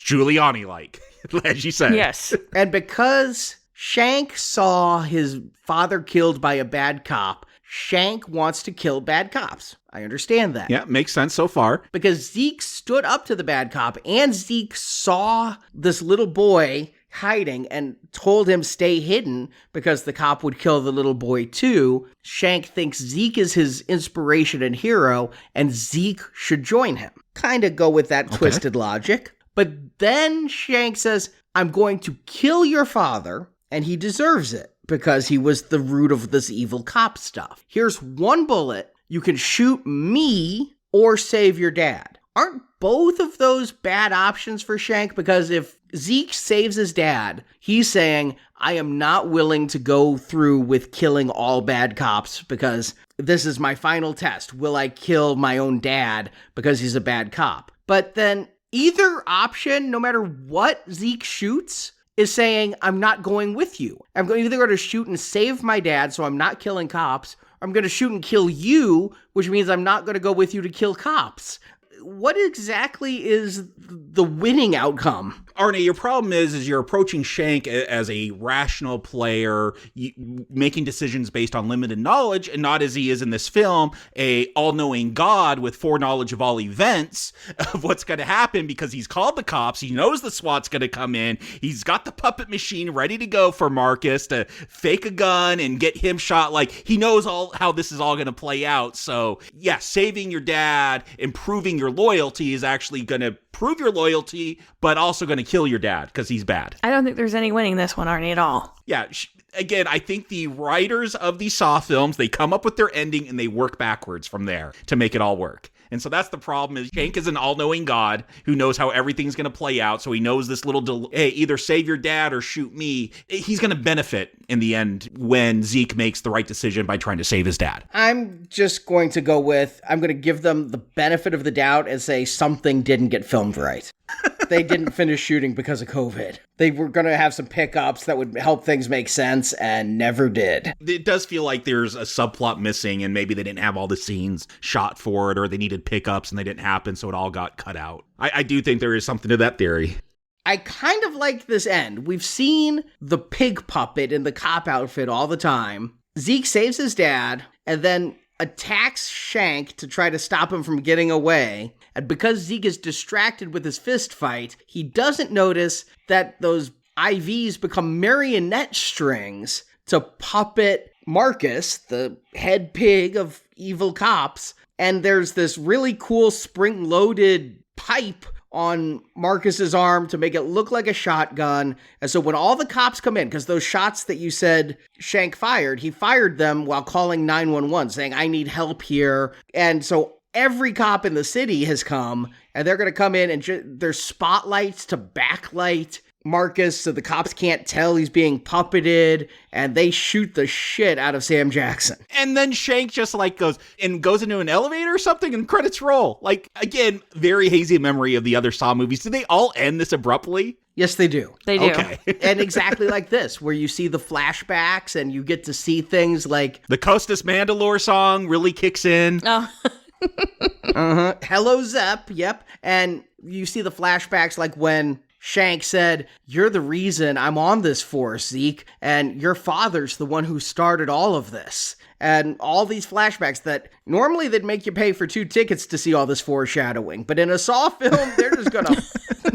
Giuliani-like, as you said. Yes. And because Shank saw his father killed by a bad cop, Shank wants to kill bad cops. I understand that. Yeah, makes sense so far. Because Zeke stood up to the bad cop, and Zeke saw this little boy hiding and told him stay hidden because the cop would kill the little boy too. Shank thinks Zeke is his inspiration and hero, and Zeke should join him. Kind of go with that twisted logic. But then Shank says, I'm going to kill your father, and he deserves it because he was the root of this evil cop stuff. Here's one bullet. You can shoot me or save your dad. Aren't both of those bad options for Shank? Because if Zeke saves his dad, he's saying, I am not willing to go through with killing all bad cops because this is my final test. Will I kill my own dad because he's a bad cop? But then either option, no matter what Zeke shoots, is saying, I'm not going with you. I'm either going to shoot and save my dad, so I'm not killing cops, or I'm going to shoot and kill you, which means I'm not going to go with you to kill cops. What exactly is the winning outcome? Arnie, your problem is you're approaching Shank as a rational player, making decisions based on limited knowledge, and not as he is in this film, a all-knowing God with foreknowledge of all events of what's going to happen because he's called the cops, he knows the SWAT's going to come in, he's got the puppet machine ready to go for Marcus to fake a gun and get him shot. Like, he knows all how this is all going to play out. So, yeah, saving your dad, improving your loyalty is actually going to prove your loyalty, but also going to kill your dad because he's bad. I don't think there's any winning this one, Arnie, at all. Yeah, again, I think the writers of these Saw films, they come up with their ending and they work backwards from there to make it all work. And so that's the problem, is Shank is an all-knowing God who knows how everything's going to play out. So he knows this little, hey, either save your dad or shoot me. He's going to benefit in the end when Zeke makes the right decision by trying to save his dad. I'm just going to go with, I'm going to give them the benefit of the doubt and say something didn't get filmed right. They didn't finish shooting because of COVID. They were going to have some pickups that would help things make sense and never did. It does feel like there's a subplot missing and maybe they didn't have all the scenes shot for it, or they needed pickups and they didn't happen, so it all got cut out. I do think there is something to that theory. I kind of like this end. We've seen the pig puppet in the cop outfit all the time. Zeke saves his dad and then attacks Shank to try to stop him from getting away. And because Zeke is distracted with his fist fight, he doesn't notice that those IVs become marionette strings to puppet Marcus, the head pig of evil cops. And there's this really cool spring-loaded pipe on Marcus's arm to make it look like a shotgun. And so when all the cops come in, because those shots that you said Shank fired, he fired them while calling 911, saying, I need help here. And so every cop in the city has come, and they're going to come in and there's spotlights to backlight Marcus so the cops can't tell he's being puppeted, and they shoot the shit out of Sam Jackson. And then Shank just like goes into an elevator or something and credits roll. Like, again, very hazy memory of the other Saw movies. Do they all end this abruptly? Yes, they do. They do. Okay. And exactly like this, where you see the flashbacks and you get to see things like the Costas Mandalore song really kicks in. Oh. Hello, Zep. Yep. And you see the flashbacks like when Shank said, you're the reason I'm on this force, Zeke, and your father's the one who started all of this. And all these flashbacks that normally they'd make you pay for 2 tickets to see all this foreshadowing. But in a Saw film, they're just gonna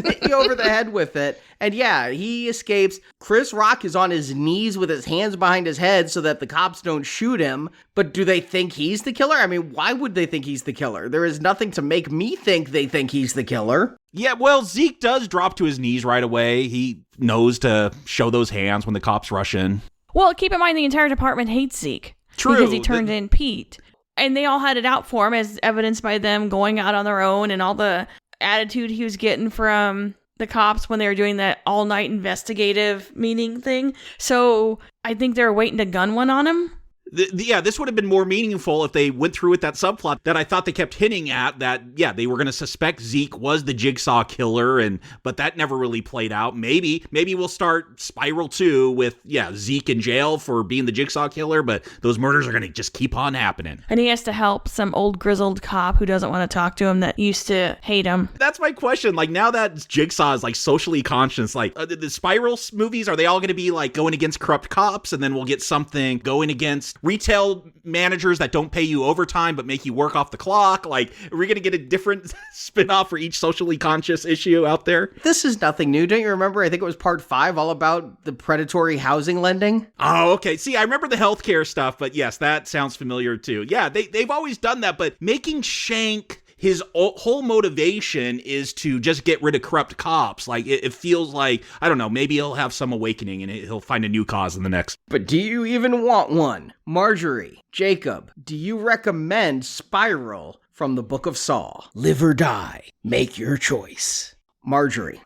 hit you over the head with it. And yeah, he escapes. Chris Rock is on his knees with his hands behind his head so that the cops don't shoot him. But do they think he's the killer? I mean, why would they think he's the killer? There is nothing to make me think they think he's the killer. Yeah, well, Zeke does drop to his knees right away. He knows to show those hands when the cops rush in. Well, keep in mind the entire department hates Zeke. True. Because he turned in Pete. And they all had it out for him, as evidenced by them going out on their own and all the attitude he was getting from the cops when they were doing that all-night investigative meeting thing. So I think they were waiting to gun one on him. Yeah, this would have been more meaningful if they went through with that subplot that I thought they kept hinting at, that, yeah, they were going to suspect Zeke was the Jigsaw killer, but that never really played out. Maybe we'll start Spiral 2 with, Zeke in jail for being the Jigsaw killer, but those murders are going to just keep on happening. And he has to help some old grizzled cop who doesn't want to talk to him that used to hate him. That's my question. Like, now that Jigsaw is, like, socially conscious, like, the Spiral movies, are they all going to be, like, going against corrupt cops, and then we'll get something going against retail managers that don't pay you overtime but make you work off the clock? Like, are we going to get a different spin-off for each socially conscious issue out there? This is nothing new. Don't you remember? I think it was part 5, all about the predatory housing lending. Oh, okay. See, I remember the healthcare stuff, but yes, that sounds familiar too. Yeah, they've always done that, but making Shank, his whole motivation is to just get rid of corrupt cops. Like, it feels like, I don't know, maybe he'll have some awakening and he'll find a new cause in the next. But do you even want one? Marjorie, Jacob, do you recommend Spiral from the Book of Saw? Live or die. Make your choice. Marjorie.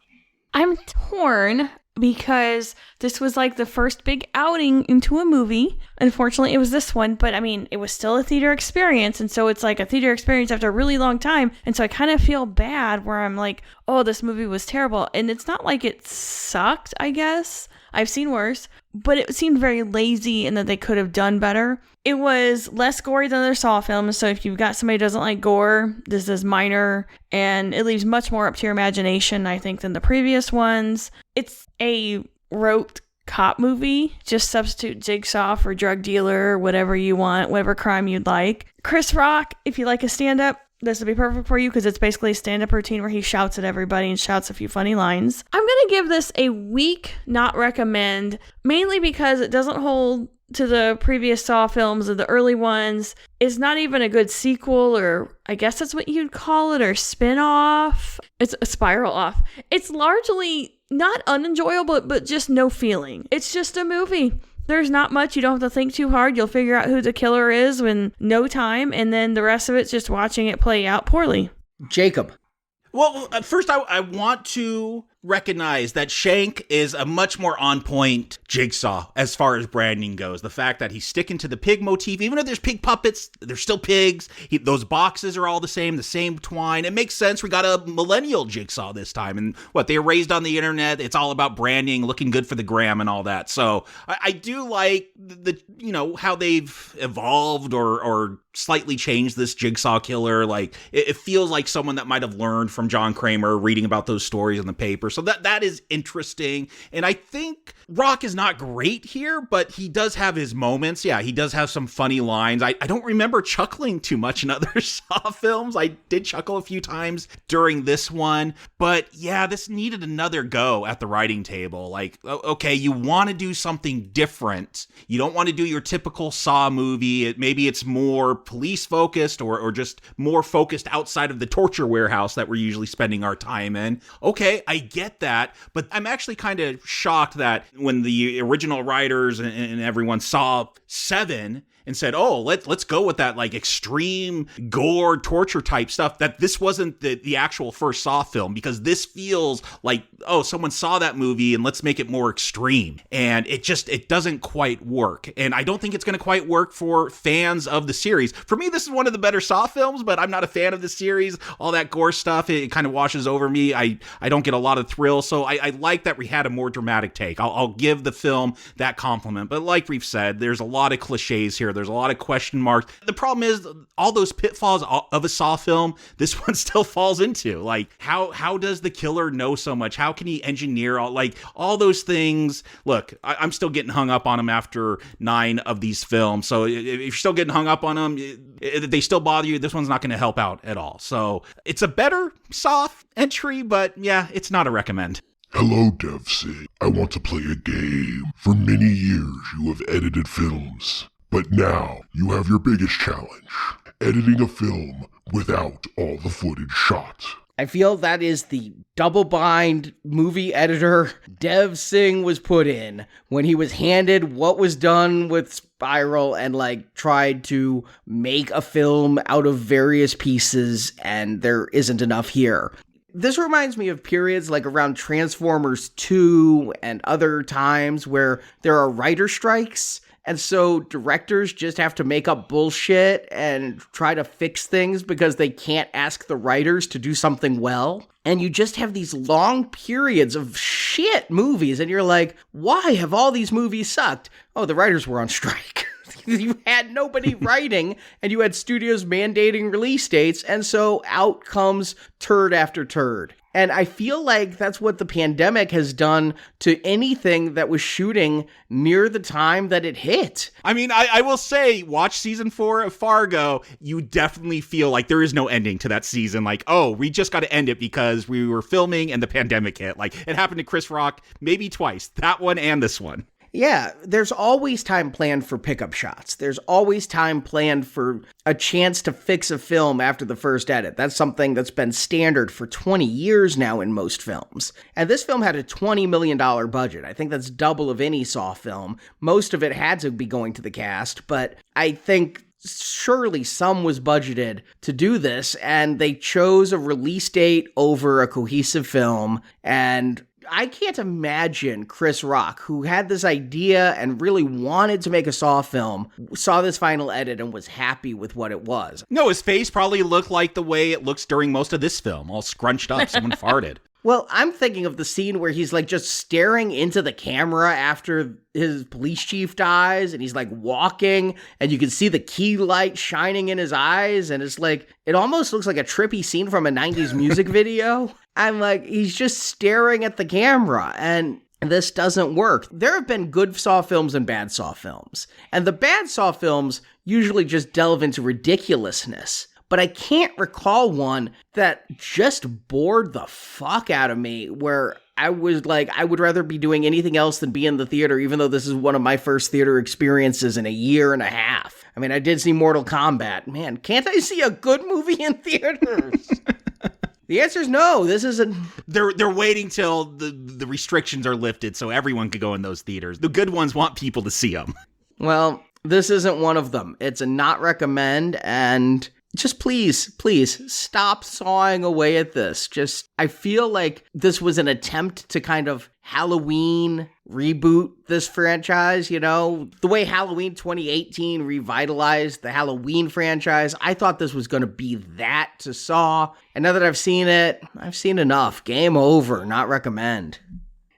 I'm torn because this was like the first big outing into a movie. Unfortunately, it was this one, but I mean, it was still a theater experience. And so it's like a theater experience after a really long time. And so I kind of feel bad where I'm like, oh, this movie was terrible. And it's not like it sucked, I guess. I've seen worse, but it seemed very lazy and that they could have done better. It was less gory than their Saw films, so if you've got somebody who doesn't like gore, this is minor, and it leaves much more up to your imagination, I think, than the previous ones. It's a rote cop movie. Just substitute Jigsaw for drug dealer, whatever you want, whatever crime you'd like. Chris Rock, if you like a stand-up, this would be perfect for you because it's basically a stand-up routine where he shouts at everybody and shouts a few funny lines. I'm going to give this a weak not recommend, mainly because it doesn't hold to the previous Saw films or the early ones. It's not even a good sequel, or I guess that's what you'd call it, or spin-off. It's a spiral off. It's largely not unenjoyable, but just no feeling. It's just a movie. There's not much. You don't have to think too hard. You'll figure out who the killer is in no time, and then the rest of it's just watching it play out poorly. Jacob. Well, first I want to recognize that Shank is a much more on-point Jigsaw as far as branding goes. The fact that he's sticking to the pig motif, even if there's pig puppets, they're still pigs. Those boxes are all the same twine. It makes sense. We got a millennial Jigsaw this time. And they were raised on the internet. It's all about branding, looking good for the gram and all that. So I do like how they've evolved or slightly changed this Jigsaw killer. Like, it feels like someone that might have learned from John Kramer reading about those stories in the paper. So that is interesting. And I think Rock is not great here, but he does have his moments. Yeah, he does have some funny lines. I don't remember chuckling too much in other Saw films. I did chuckle a few times during this one. But yeah, this needed another go at the writing table. Like, okay, you want to do something different. You don't want to do your typical Saw movie. Maybe it's more police focused or just more focused outside of the torture warehouse that we're usually spending our time in. Okay, I get that, but I'm actually kind of shocked that when the original writers and everyone saw 7 and said, oh, let's go with that like extreme gore torture type stuff, that this wasn't the actual first Saw film, because this feels like, oh, someone saw that movie and let's make it more extreme. And it doesn't quite work. And I don't think it's going to quite work for fans of the series. For me, this is one of the better Saw films, but I'm not a fan of the series. All that gore stuff, it kind of washes over me. I don't get a lot of thrill. So I like that we had a more dramatic take. I'll give the film that compliment. But like we've said, there's a lot of cliches here here. There's a lot of question marks. The problem is all those pitfalls of a Saw film, this one still falls into. Like, how does the killer know so much? How can he engineer all those things? Look, I'm still getting hung up on him after 9 of these films. So if you're still getting hung up on them, if they still bother you, this one's not going to help out at all. So it's a better Saw entry, but yeah, it's not a recommend. Hello, DevSig. I want to play a game. For many years, you have edited films. But now, you have your biggest challenge. Editing a film without all the footage shot. I feel that is the double-bind movie editor Dev Singh was put in when he was handed what was done with Spiral and tried to make a film out of various pieces, and there isn't enough here. This reminds me of periods around Transformers 2 and other times where there are writer strikes. And so directors just have to make up bullshit and try to fix things because they can't ask the writers to do something well. And you just have these long periods of shit movies. And you're like, why have all these movies sucked? Oh, the writers were on strike. You had nobody writing, and you had studios mandating release dates, and so out comes turd after turd. And I feel like that's what the pandemic has done to anything that was shooting near the time that it hit. I mean, I will say, watch season 4 of Fargo, you definitely feel like there is no ending to that season. Like, oh, we just got to end it because we were filming and the pandemic hit. Like, it happened to Chris Rock maybe twice, that one and this one. Yeah, there's always time planned for pickup shots. There's always time planned for a chance to fix a film after the first edit. That's something that's been standard for 20 years now in most films. And this film had a $20 million budget. I think that's double of any Saw film. Most of it had to be going to the cast, but I think surely some was budgeted to do this, and they chose a release date over a cohesive film, and I can't imagine Chris Rock, who had this idea and really wanted to make a Saw film, saw this final edit and was happy with what it was. No, his face probably looked like the way it looks during most of this film, all scrunched up. Someone farted. Well, I'm thinking of the scene where he's just staring into the camera after his police chief dies, and he's walking, and you can see the key light shining in his eyes, and it's it almost looks like a trippy scene from a 90s music video. I'm he's just staring at the camera, and this doesn't work. There have been good Saw films and bad Saw films, and the bad Saw films usually just delve into ridiculousness. But I can't recall one that just bored the fuck out of me, where I was I would rather be doing anything else than be in the theater, even though this is one of my first theater experiences in a year and a half. I mean, I did see Mortal Kombat. Man, can't I see a good movie in theaters? The answer is no. This isn't. They're waiting till the restrictions are lifted so everyone can go in those theaters. The good ones want people to see them. Well, this isn't one of them. It's a not recommend, and just please stop sawing away at this. I feel like this was an attempt to kind of Halloween reboot this franchise, the way Halloween 2018 revitalized the Halloween franchise. I thought this was going to be that to Saw. And now that I've seen it, I've seen enough. Game over. Not recommend.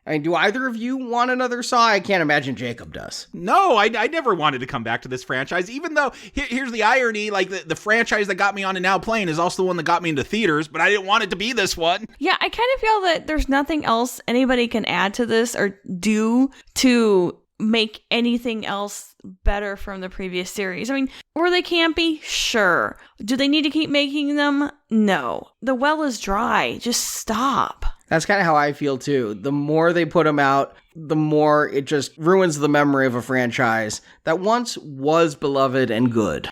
I mean, do either of you want another Saw? I can't imagine Jacob does. No, I never wanted to come back to this franchise, even though, here's the irony, the franchise that got me on and now playing is also the one that got me into theaters, but I didn't want it to be this one. Yeah, I kind of feel that there's nothing else anybody can add to this or do to make anything else better from the previous series. I mean, were they campy? Sure. Do they need to keep making them? No. The well is dry. Just stop. That's kind of how I feel too. The more they put them out, the more it just ruins the memory of a franchise that once was beloved and good.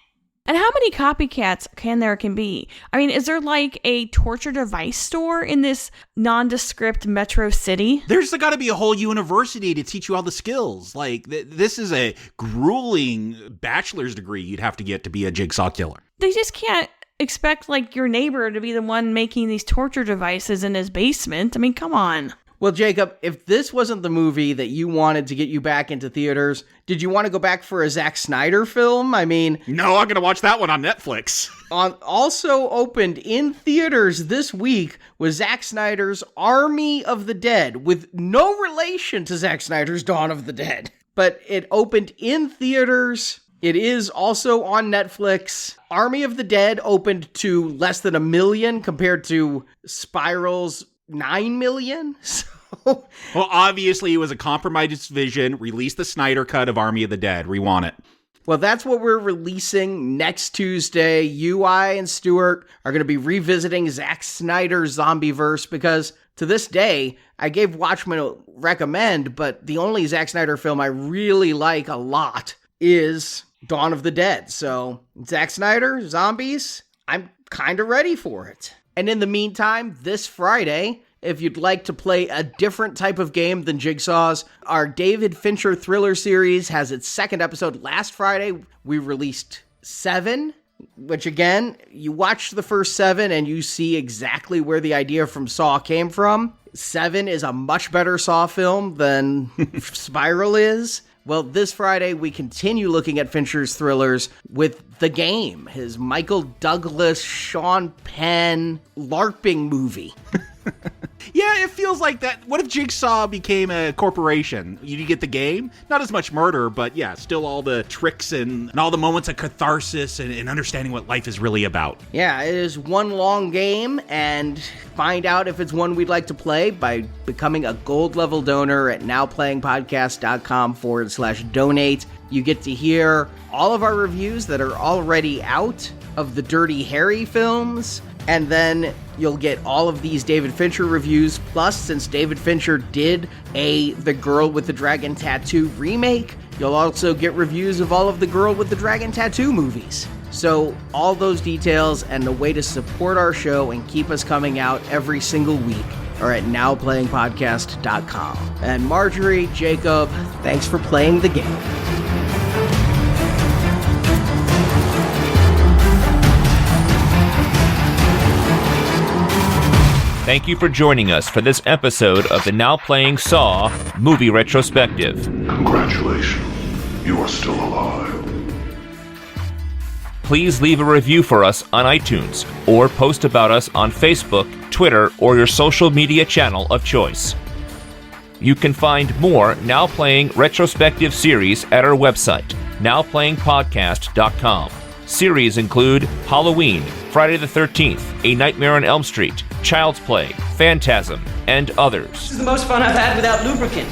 And how many copycats can be? I mean, is there a torture device store in this nondescript metro city? There's got to be a whole university to teach you all the skills. This is a grueling bachelor's degree you'd have to get to be a Jigsaw killer. They just can't expect your neighbor to be the one making these torture devices in his basement. I mean, come on. Well, Jacob, if this wasn't the movie that you wanted to get you back into theaters, did you want to go back for a Zack Snyder film? I mean, no, I'm going to watch that one on Netflix. Also opened in theaters this week was Zack Snyder's Army of the Dead, with no relation to Zack Snyder's Dawn of the Dead. But it opened in theaters. It is also on Netflix. Army of the Dead opened to less than 1 million compared to Spiral's 9 million. So, Well, obviously, it was a compromised vision. Release the Snyder Cut of Army of the Dead. We want it. well, that's what we're releasing next Tuesday. You, I, and Stuart are going to be revisiting Zack Snyder's Zombieverse because to this day, I gave Watchmen a recommend, but the only Zack Snyder film I really like a lot is Dawn of the Dead. So, Zack Snyder, zombies, I'm kind of ready for it. And in the meantime, this Friday, if you'd like to play a different type of game than Jigsaw's, our David Fincher thriller series has its second episode. Last Friday, we released 7, which again, you watch the first 7 and you see exactly where the idea from Saw came from. 7 is a much better Saw film than Spiral is. Well, this Friday, we continue looking at Fincher's thrillers with The Game, his Michael Douglas, Sean Penn LARPing movie. Yeah, it feels like that. What if Jigsaw became a corporation? You get The Game? Not as much murder, but yeah, still all the tricks and all the moments of catharsis and understanding what life is really about. Yeah, it is one long game, and find out if it's one we'd like to play by becoming a gold level donor at nowplayingpodcast.com/donate. You get to hear all of our reviews that are already out of the Dirty Harry films, and then you'll get all of these David Fincher reviews. Plus, since David Fincher did The Girl with the Dragon Tattoo remake, you'll also get reviews of all of the Girl with the Dragon Tattoo movies. So all those details and the way to support our show and keep us coming out every single week are at nowplayingpodcast.com. And Marjorie, Jacob, thanks for playing the game. Thank you for joining us for this episode of the Now Playing Saw Movie Retrospective. Congratulations, you are still alive. Please leave a review for us on iTunes or post about us on Facebook, Twitter, or your social media channel of choice. You can find more Now Playing retrospective series at our website, nowplayingpodcast.com. Series include Halloween, Friday the 13th, A Nightmare on Elm Street, Child's Play, Phantasm, and others. This is the most fun I've had without lubricant.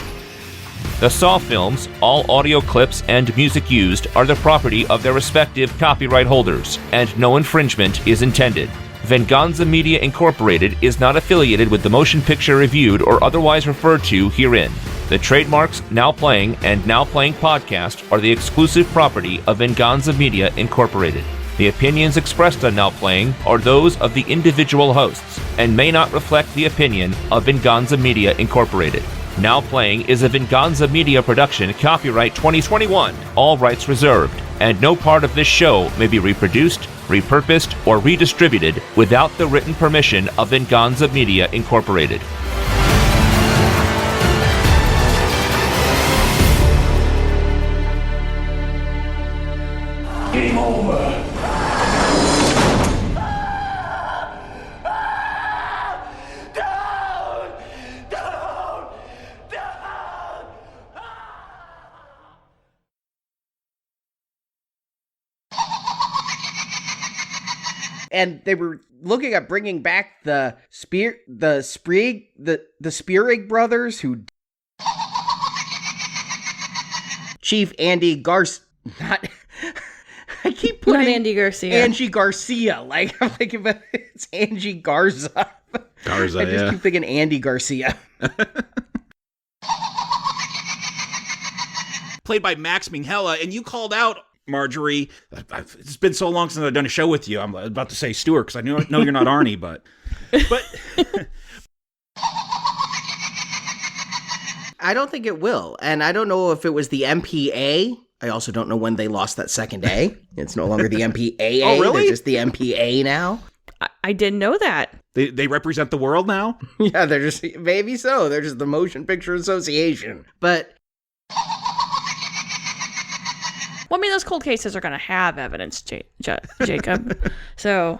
The Saw films, all audio clips and music used are the property of their respective copyright holders, and no infringement is intended. Venganza Media Incorporated is not affiliated with the motion picture reviewed or otherwise referred to herein. The trademarks Now Playing and Now Playing Podcast are the exclusive property of Venganza Media Incorporated. The opinions expressed on Now Playing are those of the individual hosts and may not reflect the opinion of Venganza Media Incorporated. Now Playing is a Venganza Media production, copyright 2021, all rights reserved, and no part of this show may be reproduced, repurposed, or redistributed without the written permission of Venganza Media Incorporated. Game over. And they were looking at bringing back the Spearig brothers, who Chief Andy not I keep putting Not Andy Garcia. Angie Garcia, like I'm like, but it's Angie Garza. Garza, I just yeah. keep thinking Andy Garcia. Played by Max Minghella, and you called out Marjorie. It's been so long since I've done a show with you. I'm about to say Stuart because I know you're not Arnie, but I don't think it will, and I don't know if it was the MPA. I also don't know when they lost that second A. It's no longer the MPAA. Oh, really? They're just the MPA now. I didn't know that. they represent the world now. Yeah, they're just, maybe so. They're just the Motion Picture Association. But Well, I mean, those cold cases are going to have evidence, Jacob. So